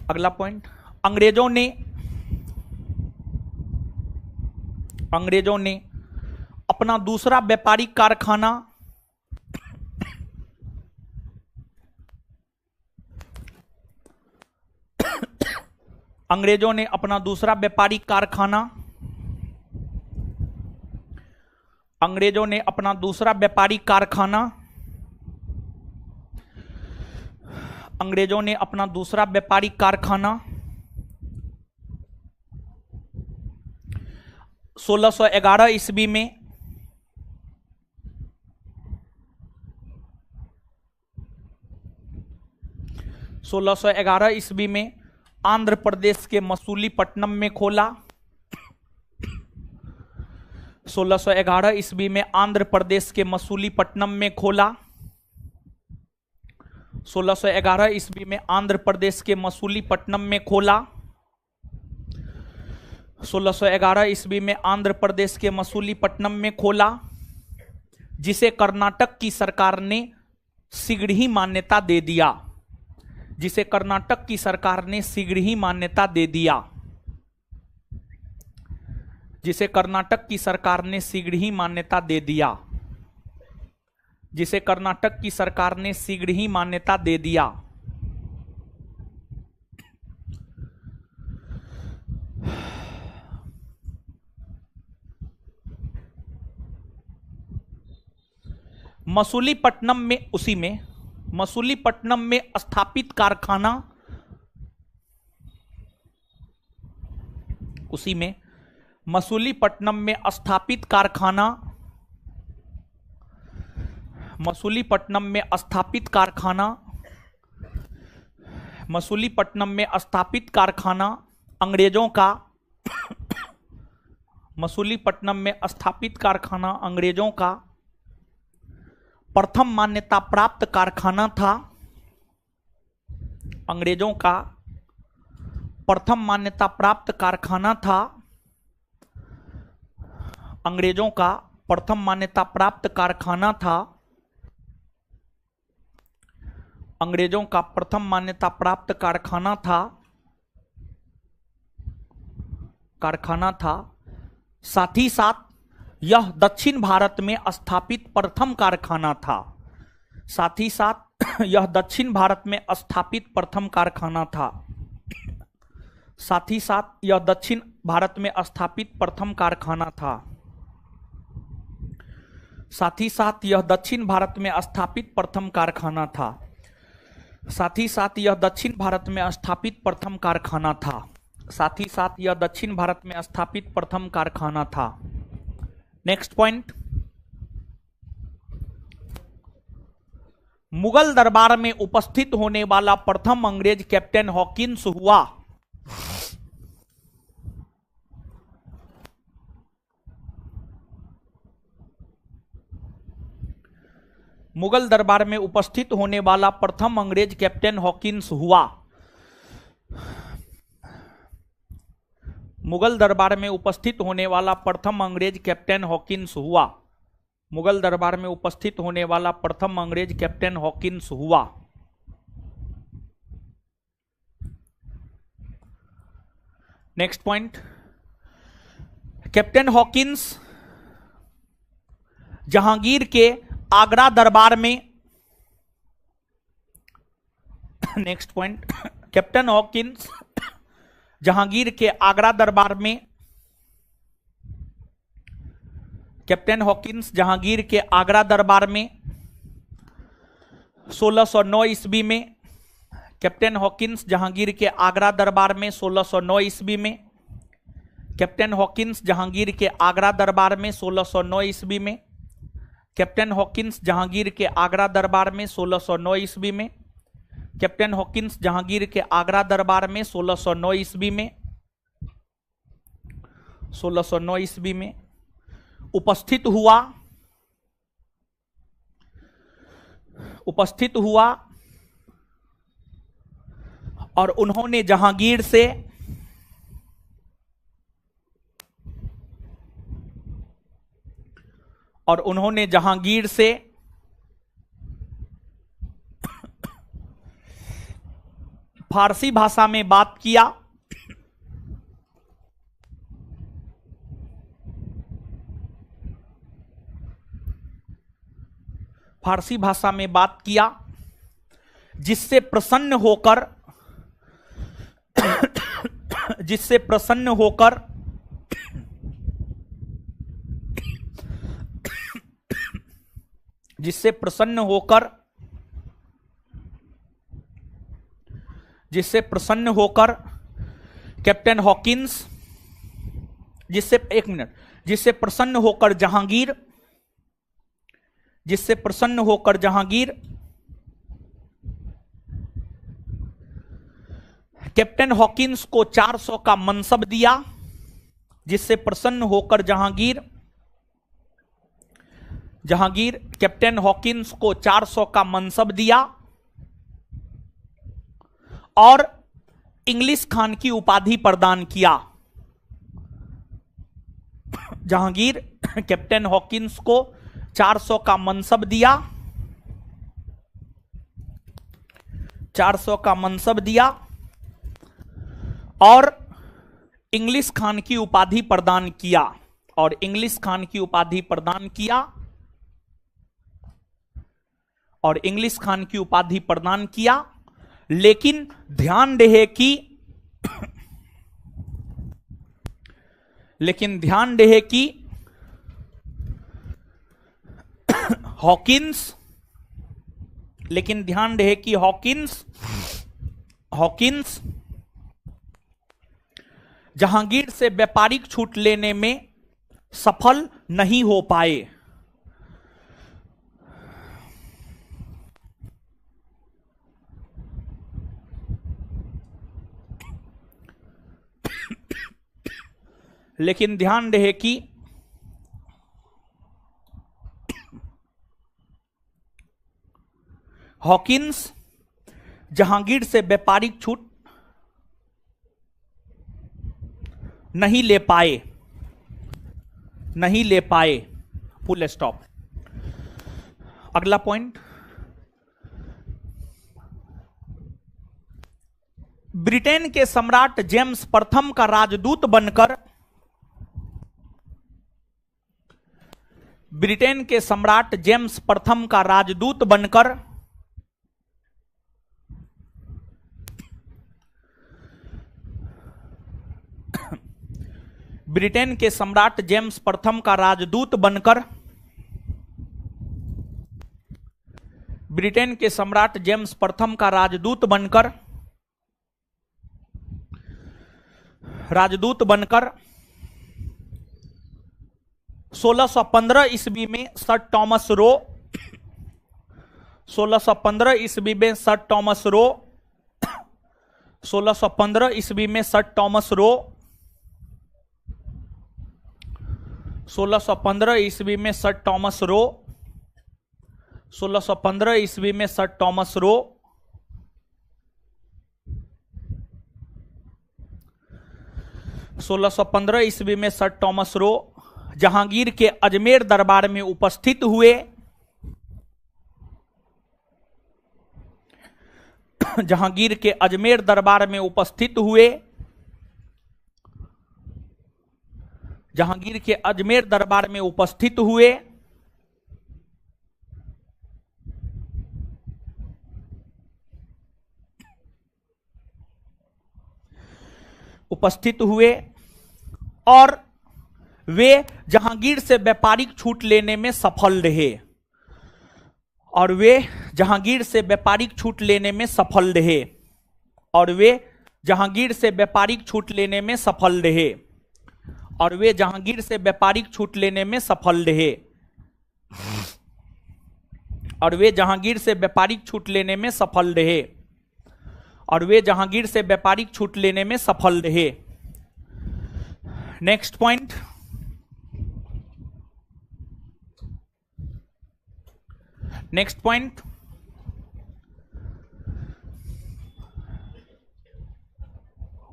अगला पॉइंट, अंग्रेजों ने अपना दूसरा व्यापारिक कारखाना अंग्रेजों ने अपना दूसरा व्यापारिक कारखाना अंग्रेजों ने अपना दूसरा व्यापारिक कारखाना अंग्रेजों ने अपना दूसरा व्यापारिक कारखाना 1611 ईस्वी में 1611 ईस्वी में आंध्र प्रदेश के मसूलीपट्टनम में खोला। 1611 ईस्वी में आंध्र प्रदेश के मसूलीपट्टनम में खोला। 1611 ईस्वी में आंध्र प्रदेश के मसूलीपट्टनम में खोला। 1611 ईस्वी में आंध्र प्रदेश के मसूलीपट्टनम में खोला, जिसे कर्नाटक की सरकार ने शीघ्र ही मान्यता दे दिया। जिसे कर्नाटक की सरकार ने शीघ्र ही मान्यता दे दिया। जिसे कर्नाटक की सरकार ने शीघ्र ही मान्यता दे दिया। जिसे कर्नाटक की सरकार ने शीघ्र ही मान्यता दे दिया। मसूलीपट्टनम में उसी में मसूलीपट्टनम में स्थापित कारखाना उसी में मसूलीपट्टनम में स्थापित कारखाना मसूलीपट्टनम में स्थापित कारखाना मसूलीपट्टनम में स्थापित कारखाना अंग्रेजों का मसूलीपट्टनम में स्थापित कारखाना अंग्रेजों का प्रथम मान्यता प्राप्त कारखाना था। अंग्रेजों का प्रथम मान्यता प्राप्त कारखाना था। अंग्रेजों का प्रथम मान्यता प्राप्त कारखाना था। अंग्रेजों का प्रथम मान्यता प्राप्त कारखाना था। साथ ही साथ यह दक्षिण भारत में स्थापित प्रथम कारखाना था। साथ ही साथ यह दक्षिण भारत में स्थापित प्रथम कारखाना था। साथ ही साथ यह दक्षिण भारत में स्थापित प्रथम कारखाना था। साथ ही साथ यह दक्षिण भारत में स्थापित प्रथम कारखाना था। साथ ही साथ यह दक्षिण भारत में स्थापित प्रथम कारखाना था। साथ ही साथ यह दक्षिण भारत में स्थापित प्रथम कारखाना था। नेक्स्ट पॉइंट, मुगल दरबार में उपस्थित होने वाला प्रथम अंग्रेज कैप्टन हॉकिंस हुआ। मुगल दरबार में उपस्थित होने वाला प्रथम अंग्रेज कैप्टन हॉकिंस हुआ। मुगल दरबार में उपस्थित होने वाला प्रथम अंग्रेज कैप्टन हॉकिंस हुआ। मुगल दरबार में उपस्थित होने वाला प्रथम अंग्रेज कैप्टन हॉकिंस हुआ। Next point, captain Hawkins Jahangir के आगरा दरबार में next point, captain Hawkins Jahangir के आगरा दरबार में कैप्टन हॉकिंस जहांगीर के आगरा दरबार में 1609 ईस्वी में कैप्टन हॉकिंस जहांगीर के आगरा दरबार में 1609 ईस्वी में कैप्टन हॉकिंस जहांगीर के आगरा दरबार में 1609 ईस्वी में कैप्टन हॉकिंस जहांगीर के आगरा दरबार में 1609 ईस्वी में कैप्टन हॉकिंस जहांगीर के आगरा दरबार में 1609 ईस्वी में 1609 ईस्वी में उपस्थित हुआ और उन्होंने जहांगीर से फारसी भाषा में बात किया। फारसी भाषा में बात किया, जिससे प्रसन्न होकर जिससे प्रसन्न होकर कैप्टन हॉकिंस, जिससे प्रसन्न होकर जहांगीर, कैप्टन हॉकिंस को 400 का मनसब दिया, जिससे प्रसन्न होकर जहांगीर कैप्टन हॉकिंस को 400 का मनसब दिया और इंग्लिश खान की उपाधि प्रदान किया। जहांगीर कैप्टन हॉकिंस को 400 का मनसब दिया, 400 का मनसब दिया और इंग्लिश खान की उपाधि प्रदान किया, लेकिन ध्यान रहे कि हॉकिंस जहांगीर से व्यापारिक छूट लेने में सफल नहीं हो पाए। लेकिन ध्यान रहे कि हॉकिंस जहांगीर से व्यापारिक छूट नहीं ले पाए। Full stop. अगला पॉइंट, ब्रिटेन के सम्राट जेम्स प्रथम का राजदूत बनकर ब्रिटेन के सम्राट जेम्स प्रथम का राजदूत बनकर ब्रिटेन के सम्राट जेम्स प्रथम का राजदूत बनकर ब्रिटेन के सम्राट जेम्स प्रथम का राजदूत बनकर 1615 ईस्वी में सर टॉमस रो 1615 ईस्वी में सर टॉमस रो 1615 ईस्वी में सर टॉमस रो 1615 ईस्वी में सर टॉमस रो 1615 ईस्वी में सर टॉमस रो 1615 ईस्वी में सर टॉमस रो जहांगीर के अजमेर दरबार में उपस्थित हुए। जहांगीर के अजमेर दरबार में उपस्थित हुए। जहांगीर के अजमेर दरबार में उपस्थित हुए। उपस्थित हुए और वे जहांगीर से व्यापारिक छूट लेने में सफल रहे। और वे जहांगीर से व्यापारिक छूट लेने में सफल रहे। और वे जहांगीर से व्यापारिक छूट लेने में सफल रहे। और वे जहांगीर से व्यापारिक छूट लेने में सफल रहे। और वे जहांगीर से व्यापारिक छूट लेने में सफल रहे। और वे जहांगीर से व्यापारिक छूट लेने में सफल रहे। Next point, next point,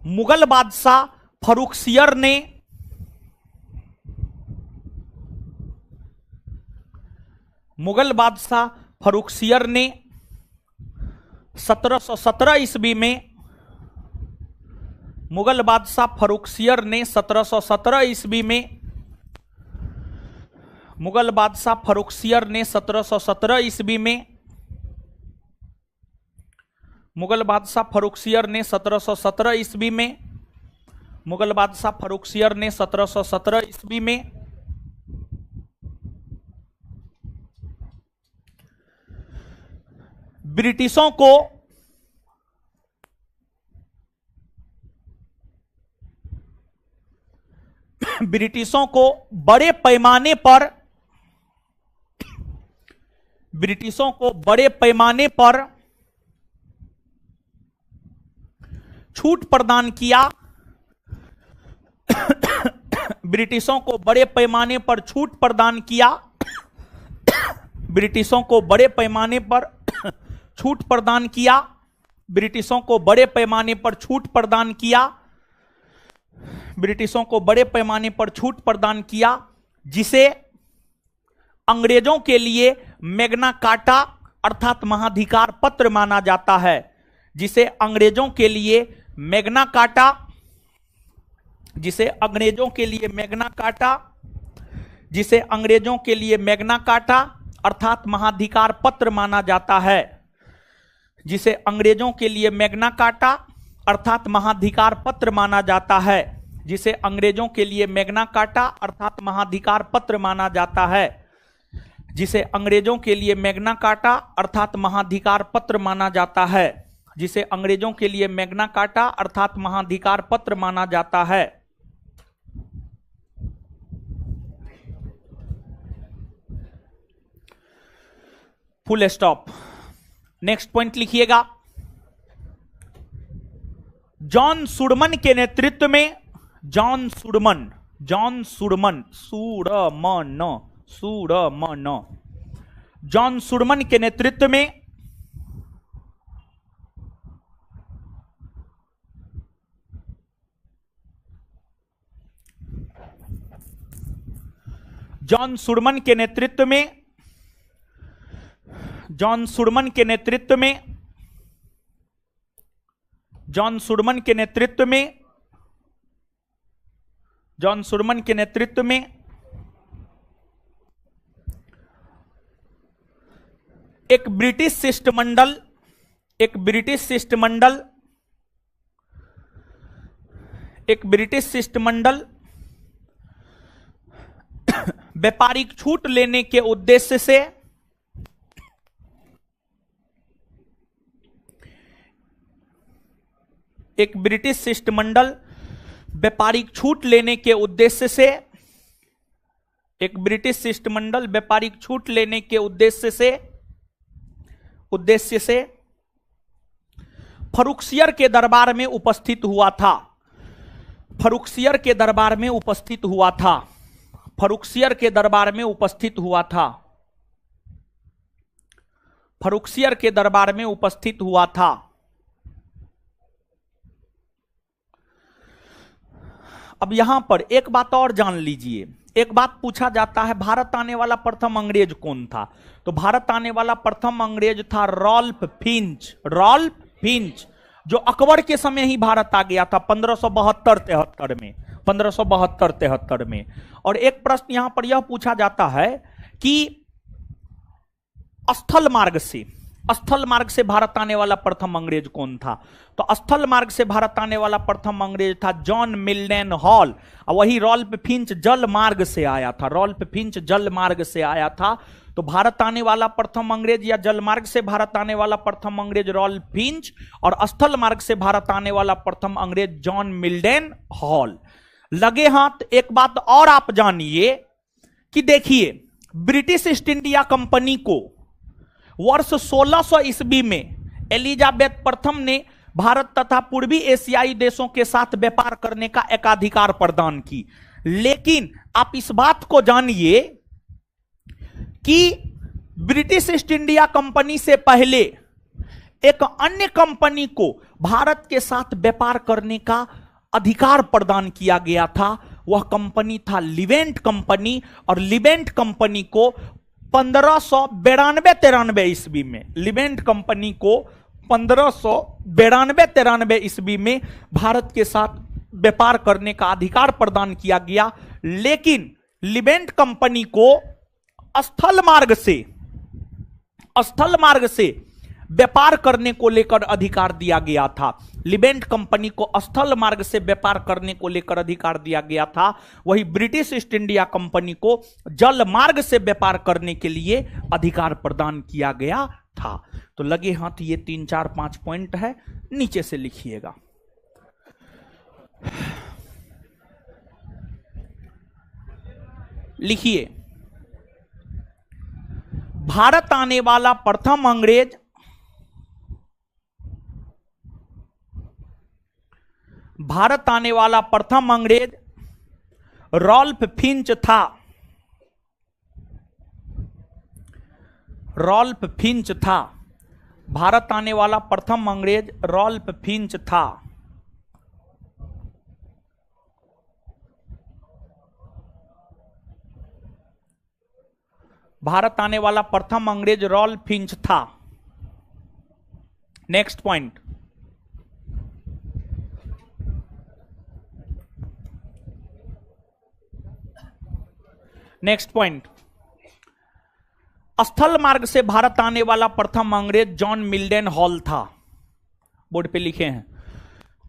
Mughal बादशाह फर्रुखसियर ने मुगल बादशाह फर्रुखसियर ने 1717 ईस्वी में मुगल बादशाह फर्रुखसियर ने 1717 ईस्वी में मुगल बादशाह फर्रुखसियर ने 1717 ईस्वी में मुगल बादशाह फर्रुखसियर ने 1717 ईस्वी में मुगल बादशाह फर्रुखसियर ने 1717 ईस्वी में ब्रिटिशों को ब्रिटिशों को बड़े पैमाने पर छूट प्रदान किया। ब्रिटिशों को बड़े पैमाने पर छूट प्रदान किया। ब्रिटिशों को बड़े पैमाने पर छूट प्रदान किया। ब्रिटिशों को बड़े पैमाने पर छूट प्रदान किया। ब्रिटिशों को बड़े पैमाने पर छूट प्रदान किया, जिसे अंग्रेजों के लिए मैग्ना कार्टा अर्थात महाधिकार पत्र माना जाता है। जिसे अंग्रेजों के लिए मैग्ना कार्टा अर्थात महाधिकार पत्र माना जाता है। जिसे अंग्रेजों के लिए मैग्ना कार्टा अर्थात महाधिकार पत्र माना जाता है। जिसे अंग्रेजों के लिए मैग्ना कार्टा अर्थात महाधिकार पत्र माना जाता है। जिसे अंग्रेजों के लिए मैग्ना कार्टा अर्थात महाधिकार पत्र माना जाता है। जिसे अंग्रेजों के लिए मैग्ना कार्टा अर्थात महाधिकार पत्र माना जाता है। Full stop. नेक्स्ट पॉइंट लिखिएगा। जॉन सुडमन के नेतृत्व में जॉन सुडमन जॉन सुडमन के नेतृत्व में जॉन सुडमन के नेतृत्व में जॉन सुडमन के नेतृत्व में जॉन सुडमन के नेतृत्व में जॉन सुडमन के नेतृत्व में एक ब्रिटिश शिष्टमंडल एक ब्रिटिश शिष्टमंडल व्यापारिक छूट लेने के उद्देश्य से एक ब्रिटिश शिष्टमंडल व्यापारिक छूट लेने के उद्देश्य से एक ब्रिटिश शिष्टमंडल व्यापारिक छूट लेने के उद्देश्य से फरुखसियर के दरबार में उपस्थित हुआ था। फरुखसियर के दरबार में उपस्थित हुआ था। फरुखसियर के दरबार में उपस्थित हुआ था। फरुखसियर के दरबार में उपस्थित हुआ था। अब यहां पर एक बात और जान लीजिए। एक बात पूछा जाता है, भारत आने वाला प्रथम अंग्रेज कौन था? तो भारत आने वाला प्रथम अंग्रेज था रॉल्फ फिंच। रॉल्फ फिंच, जो अकबर के समय ही भारत आ गया था 1572-73 में। और एक प्रश्न यहां पर यह पूछा जाता है कि स्थल मार्ग से भारत आने वाला प्रथम अंग्रेज कौन था? तो स्थल मार्ग से भारत आने वाला प्रथम अंग्रेज था जॉन मिल्डन हॉल। और वही रॉल्फ फिंच जल मार्ग से आया था। रॉल्फ फिंच जल मार्ग से आया था। तो भारत आने वाला प्रथम अंग्रेज या जल मार्ग से भारत आने वाला प्रथम अंग्रेज रॉल्फ फिंच, और स्थल मार्ग से भारत आने वाला प्रथम अंग्रेज जॉन मिल्डन हॉल। लगे हाथ एक बात और आप जानिए कि देखिए, ब्रिटिश ईस्ट इंडिया कंपनी को वर्ष 1600 ईस्वी में एलिजाबेथ प्रथम ने भारत तथा पूर्वी एशियाई देशों के साथ व्यापार करने का एकाधिकार प्रदान की। लेकिन आप इस बात को जानिए कि ब्रिटिश ईस्ट इंडिया कंपनी से पहले एक अन्य कंपनी को भारत के साथ व्यापार करने का अधिकार प्रदान किया गया था। वह कंपनी था लिवेंट कंपनी। और लिवेंट कंपनी को 1592-93 ईस्वी में, लिवेंट कंपनी को 1592-93 ईस्वी में भारत के साथ व्यापार करने का अधिकार प्रदान किया गया। लेकिन लिवेंट कंपनी को स्थल मार्ग से व्यापार करने को लेकर अधिकार दिया गया था। लिवेंट कंपनी को स्थल मार्ग से व्यापार करने को लेकर अधिकार दिया गया था। वही ब्रिटिश ईस्ट इंडिया कंपनी को जल मार्ग से व्यापार करने के लिए अधिकार प्रदान किया गया था। तो लगे हाथ ये 3, 4, 5 पॉइंट है, नीचे से लिखिएगा। लिखिए, भारत आने वाला प्रथम अंग्रेज, भारत आने वाला प्रथम अंग्रेज रॉल्फ फिंच था। रॉल्फ फिंच था। भारत आने वाला प्रथम अंग्रेज रॉल्फ फिंच था। भारत आने वाला प्रथम अंग्रेज रॉल्फ फिंच था। नेक्स्ट पॉइंट, नेक्स्ट पॉइंट, स्थल मार्ग से भारत आने वाला प्रथम अंग्रेज जॉन मिल्डन हॉल था। बोर्ड पे लिखे हैं,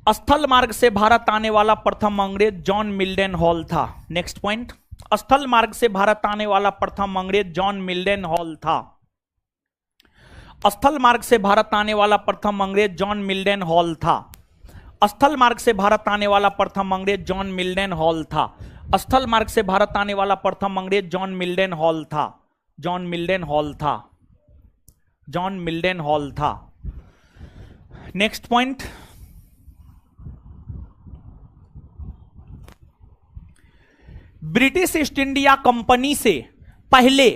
स्थल मार्ग से भारत आने वाला प्रथम अंग्रेज जॉन मिल्डन हॉल था। नेक्स्ट पॉइंट, स्थल मार्ग से भारत आने वाला प्रथम अंग्रेज जॉन मिल्डन हॉल था। स्थल मार्ग से भारत आने वाला प्रथम अंग्रेज जॉन मिल्डन हॉल था। स्थल मार्ग से भारत आने वाला प्रथम अंग्रेज जॉन मिल्डन हॉल था। स्थल मार्ग से भारत आने वाला प्रथम अंग्रेज जॉन मिल्डन हॉल था। जॉन मिल्डन हॉल था। जॉन मिल्डन हॉल था। Next point, British East India company से पहले,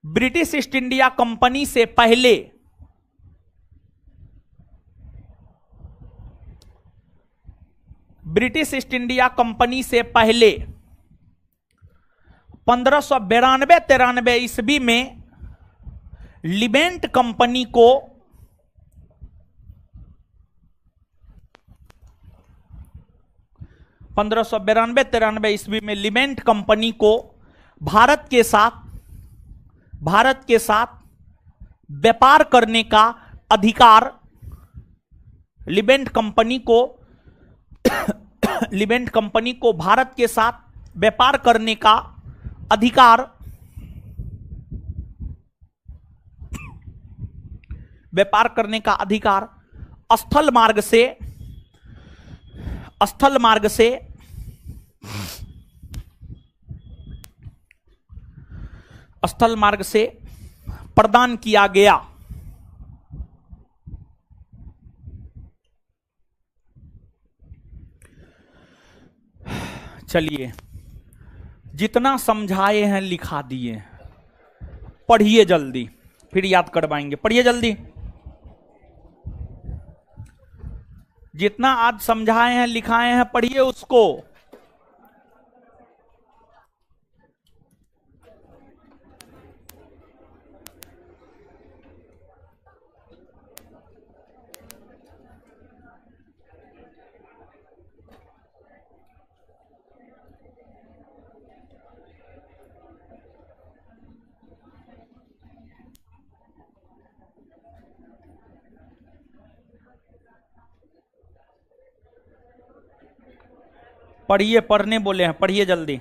ब्रिटिश ईस्ट इंडिया कंपनी से पहले ब्रिटिश ईस्ट इंडिया कंपनी से पहले 1592-93 ईस्वी में लिबेंट कंपनी को 1592-93 ईस्वी में लिबेंट कंपनी को भारत के साथ व्यापार करने का अधिकार, लिबेंट कंपनी को लिबेंट कंपनी को भारत के साथ व्यापार करने का अधिकार, व्यापार करने का अधिकार स्थल मार्ग से प्रदान किया गया। चलिए, जितना समझाए हैं लिखा दिए, पढ़िए जल्दी, फिर याद करवाएंगे। पढ़िए जल्दी, जितना आज समझाए हैं लिखाए हैं पढ़िए उसको। पढ़िए, पढ़ने बोले हैं, पढ़िए जल्दी।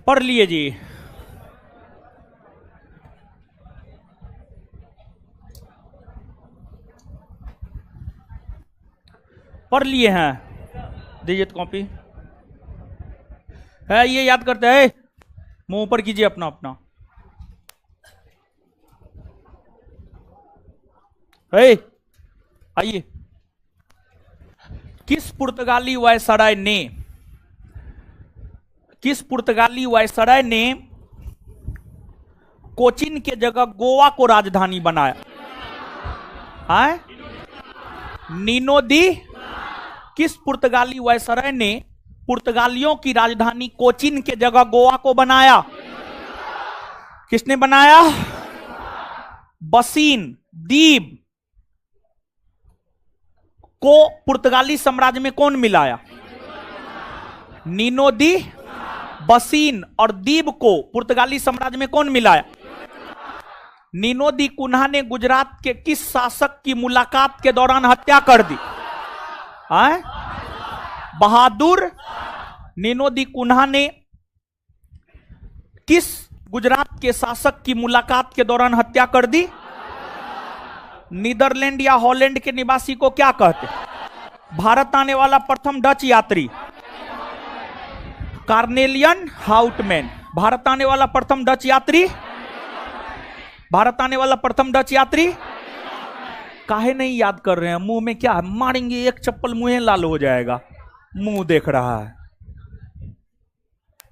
पढ़ लिए जी। पढ़ लिए हैं, दीजिए तो कॉपी है, ये याद करते हैं। मुंह ऊपर कीजिए अपना अपना। आइए, किस पुर्तगाली वायसराय ने कोचीन के जगह गोवा को राजधानी बनाया? है नीनो दी। किस पुर्तगाली वायसराय ने पुर्तगालियों की राजधानी कोचीन के जगह गोवा को बनाया? किसने बनाया? बसीन द्वीप को पुर्तगाली साम्राज्य में कौन मिलाया? नीनो दी बसीन और द्वीप को पुर्तगाली साम्राज्य में कौन मिलाया? नीनो दी कुन्हा ने गुजरात के किस शासक की मुलाकात के दौरान हत्या कर दी? बहादुर। नीनो दी कुन्हा ने किस गुजरात के शासक की मुलाकात के दौरान हत्या कर दी? नीदरलैंड या हॉलैंड के निवासी को क्या कहते? भारत आने वाला प्रथम डच यात्री कार्नेलियन हाउटमैन। भारत आने वाला प्रथम डच यात्री, भारत आने वाला प्रथम डच यात्री। काहे नहीं याद कर रहे हैं? मुंह में क्या मारेंगे, एक चप्पल मुंह लाल हो जाएगा। मुंह देख रहा है,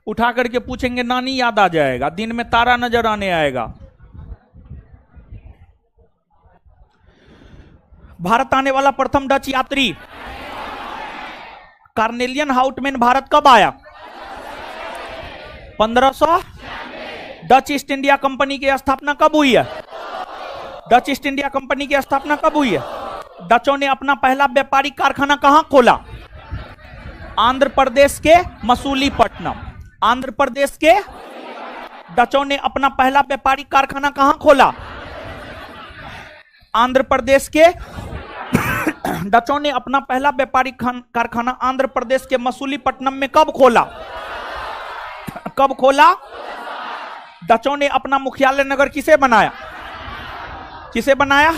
उठा करके पूछेंगे नानी, याद आ जाएगा। दिन में तारा नजर आने आएगा। भारत आने वाला प्रथम डच यात्री कार्नेलियन हाउटमैन भारत कब आया? 1500। डच ईस्ट इंडिया कंपनी की स्थापना कब हुई है? डच ईस्ट इंडिया कंपनी की स्थापना कब हुई है? डचों ने अपना पहला व्यापारिक कारखाना कहां खोला? आंध्र प्रदेश के मसूलीपट्टनम। आंध्र प्रदेश के डचों ने अपना पहला व्यापारिक कारखाना कहां खोला? आंध्र प्रदेश के डचों ने अपना पहला व्यापारिक कारखाना आंध्र प्रदेश के मसूलीपट्टनम में कब खोला? कब खोला? डचों ने अपना मुख्यालय नगर किसे बनाया? किसे बनाया?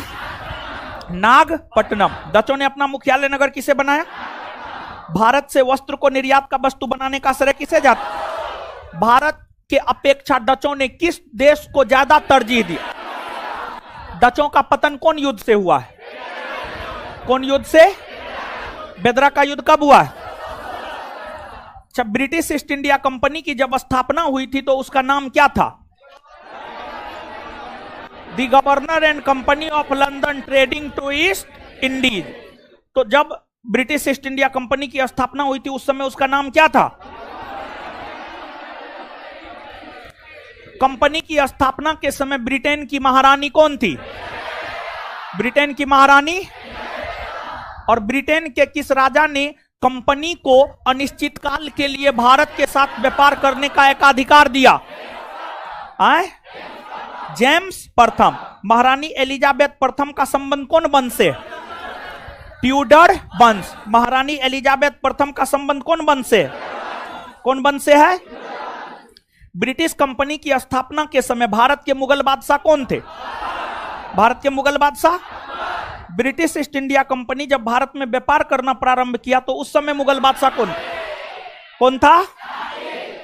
नागपट्टनम। डचों ने अपना मुख्यालय नगर किसे बनाया? भारत से वस्त्र को निर्यात का वस्तु बनाने का श्रेय किसे जाता? भारत के अपेक्षा डचों ने किस देश को ज्यादा तरजीह दी? डचों का पतन कौन युद्ध से हुआ है? कौन युद्ध से? बेदरा का युद्ध कब हुआ है? जब ब्रिटिश ईस्ट इंडिया कंपनी की जब स्थापना हुई थी तो उसका नाम क्या था? The governor and company of London trading to East Indies. तो जब ब्रिटिश ईस्ट इंडिया कंपनी की स्थापना हुई थी उस समय उसका नाम क्या था? कंपनी की स्थापना के समय ब्रिटेन की महारानी कौन थी? ब्रिटेन की महारानी। और ब्रिटेन के किस राजा ने कंपनी को अनिश्चित काल के लिए भारत के साथ व्यापार करने का एक अधिकार दिया? जेम्स प्रथम। महारानी एलिजाबेथ प्रथम का संबंध कौन वंश से? ट्यूडर वंश। महारानी एलिजाबेथ प्रथम का संबंध कौन वंश से? कौन वंश से है? ब्रिटिश कंपनी की स्थापना के समय भारत के मुगल बादशाह कौन थे? भारत के मुगल बादशाह। ब्रिटिश ईस्ट इंडिया कंपनी जब भारत में व्यापार करना प्रारंभ किया तो उस समय मुगल बादशाह कौन था?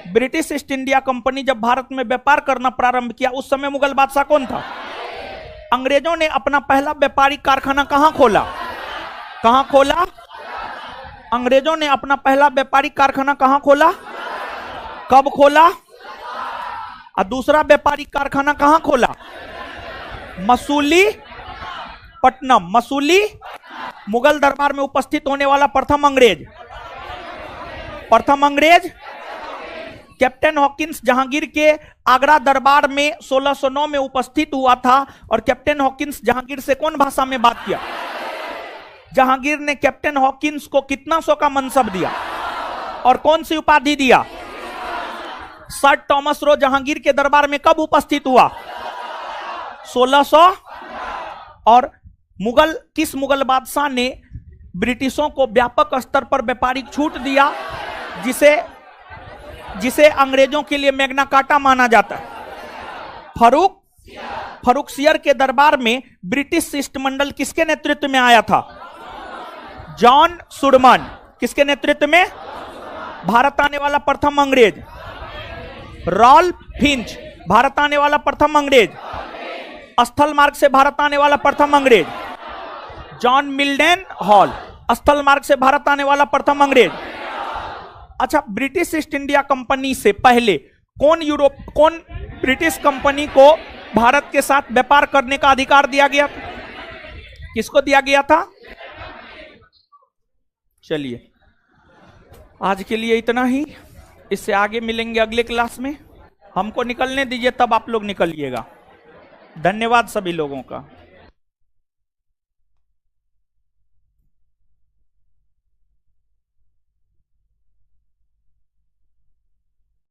ब्रिटिश ईस्ट इंडिया कंपनी जब भारत में व्यापार करना प्रारंभ किया उस समय मुगल बादशाह कौन था? अंग्रेजों ने अपना पहला व्यापारिक कारखाना कहां खोला? अंग्रेजों ने अपना पहला व्यापारिक कारखाना कहां खोला? कब खोला? और दूसरा व्यापारिक कारखाना कहां खोला? मसूलीपट्टनम। मसूली मुगल दरबार में उपस्थित होने वाला प्रथम अंग्रेज कैप्टन हॉकिंस जहांगीर के आगरा दरबार में 1609 में उपस्थित हुआ था। और कैप्टन हॉकिंस जहांगीर से कौन भाषा में बात किया? जहांगीर ने कैप्टन हॉकिंस को कितना सौ का मनसब दिया और कौन सी उपाधि दिया? सर थॉमस रो जहांगीर के दरबार में कब उपस्थित हुआ? 1600। और किस मुगल बादशाह ने ब्रिटिशों को व्यापक स्तर पर व्यापारिक छूट दिया जिसे अंग्रेजों के लिए मैग्ना कार्टा माना जाता है? फर्रुखसियर के दरबार में ब्रिटिश शिष्टमंडल किसके नेतृत्व में आया था? जॉन सुडमन। किसके नेतृत्व में? भारत आने वाला प्रथम अंग्रेज रॉल्फ फिंच। भारत आने वाला प्रथम अंग्रेज। स्थल मार्ग से भारत आने वाला प्रथम अंग्रेज जॉन मिल्डन हॉल। स्थल मार्ग से भारत आने वाला प्रथम अंग्रेज। अच्छा, ब्रिटिश ईस्ट इंडिया कंपनी से पहले कौन ब्रिटिश कंपनी को भारत के साथ व्यापार करने का अधिकार दिया गया था? किसको दिया गया था? चलिए, आज के लिए इतना ही। इससे आगे मिलेंगे अगले क्लास में। हमको निकलने दीजिए, तब आप लोग निकलिएगा। धन्यवाद सभी लोगों का।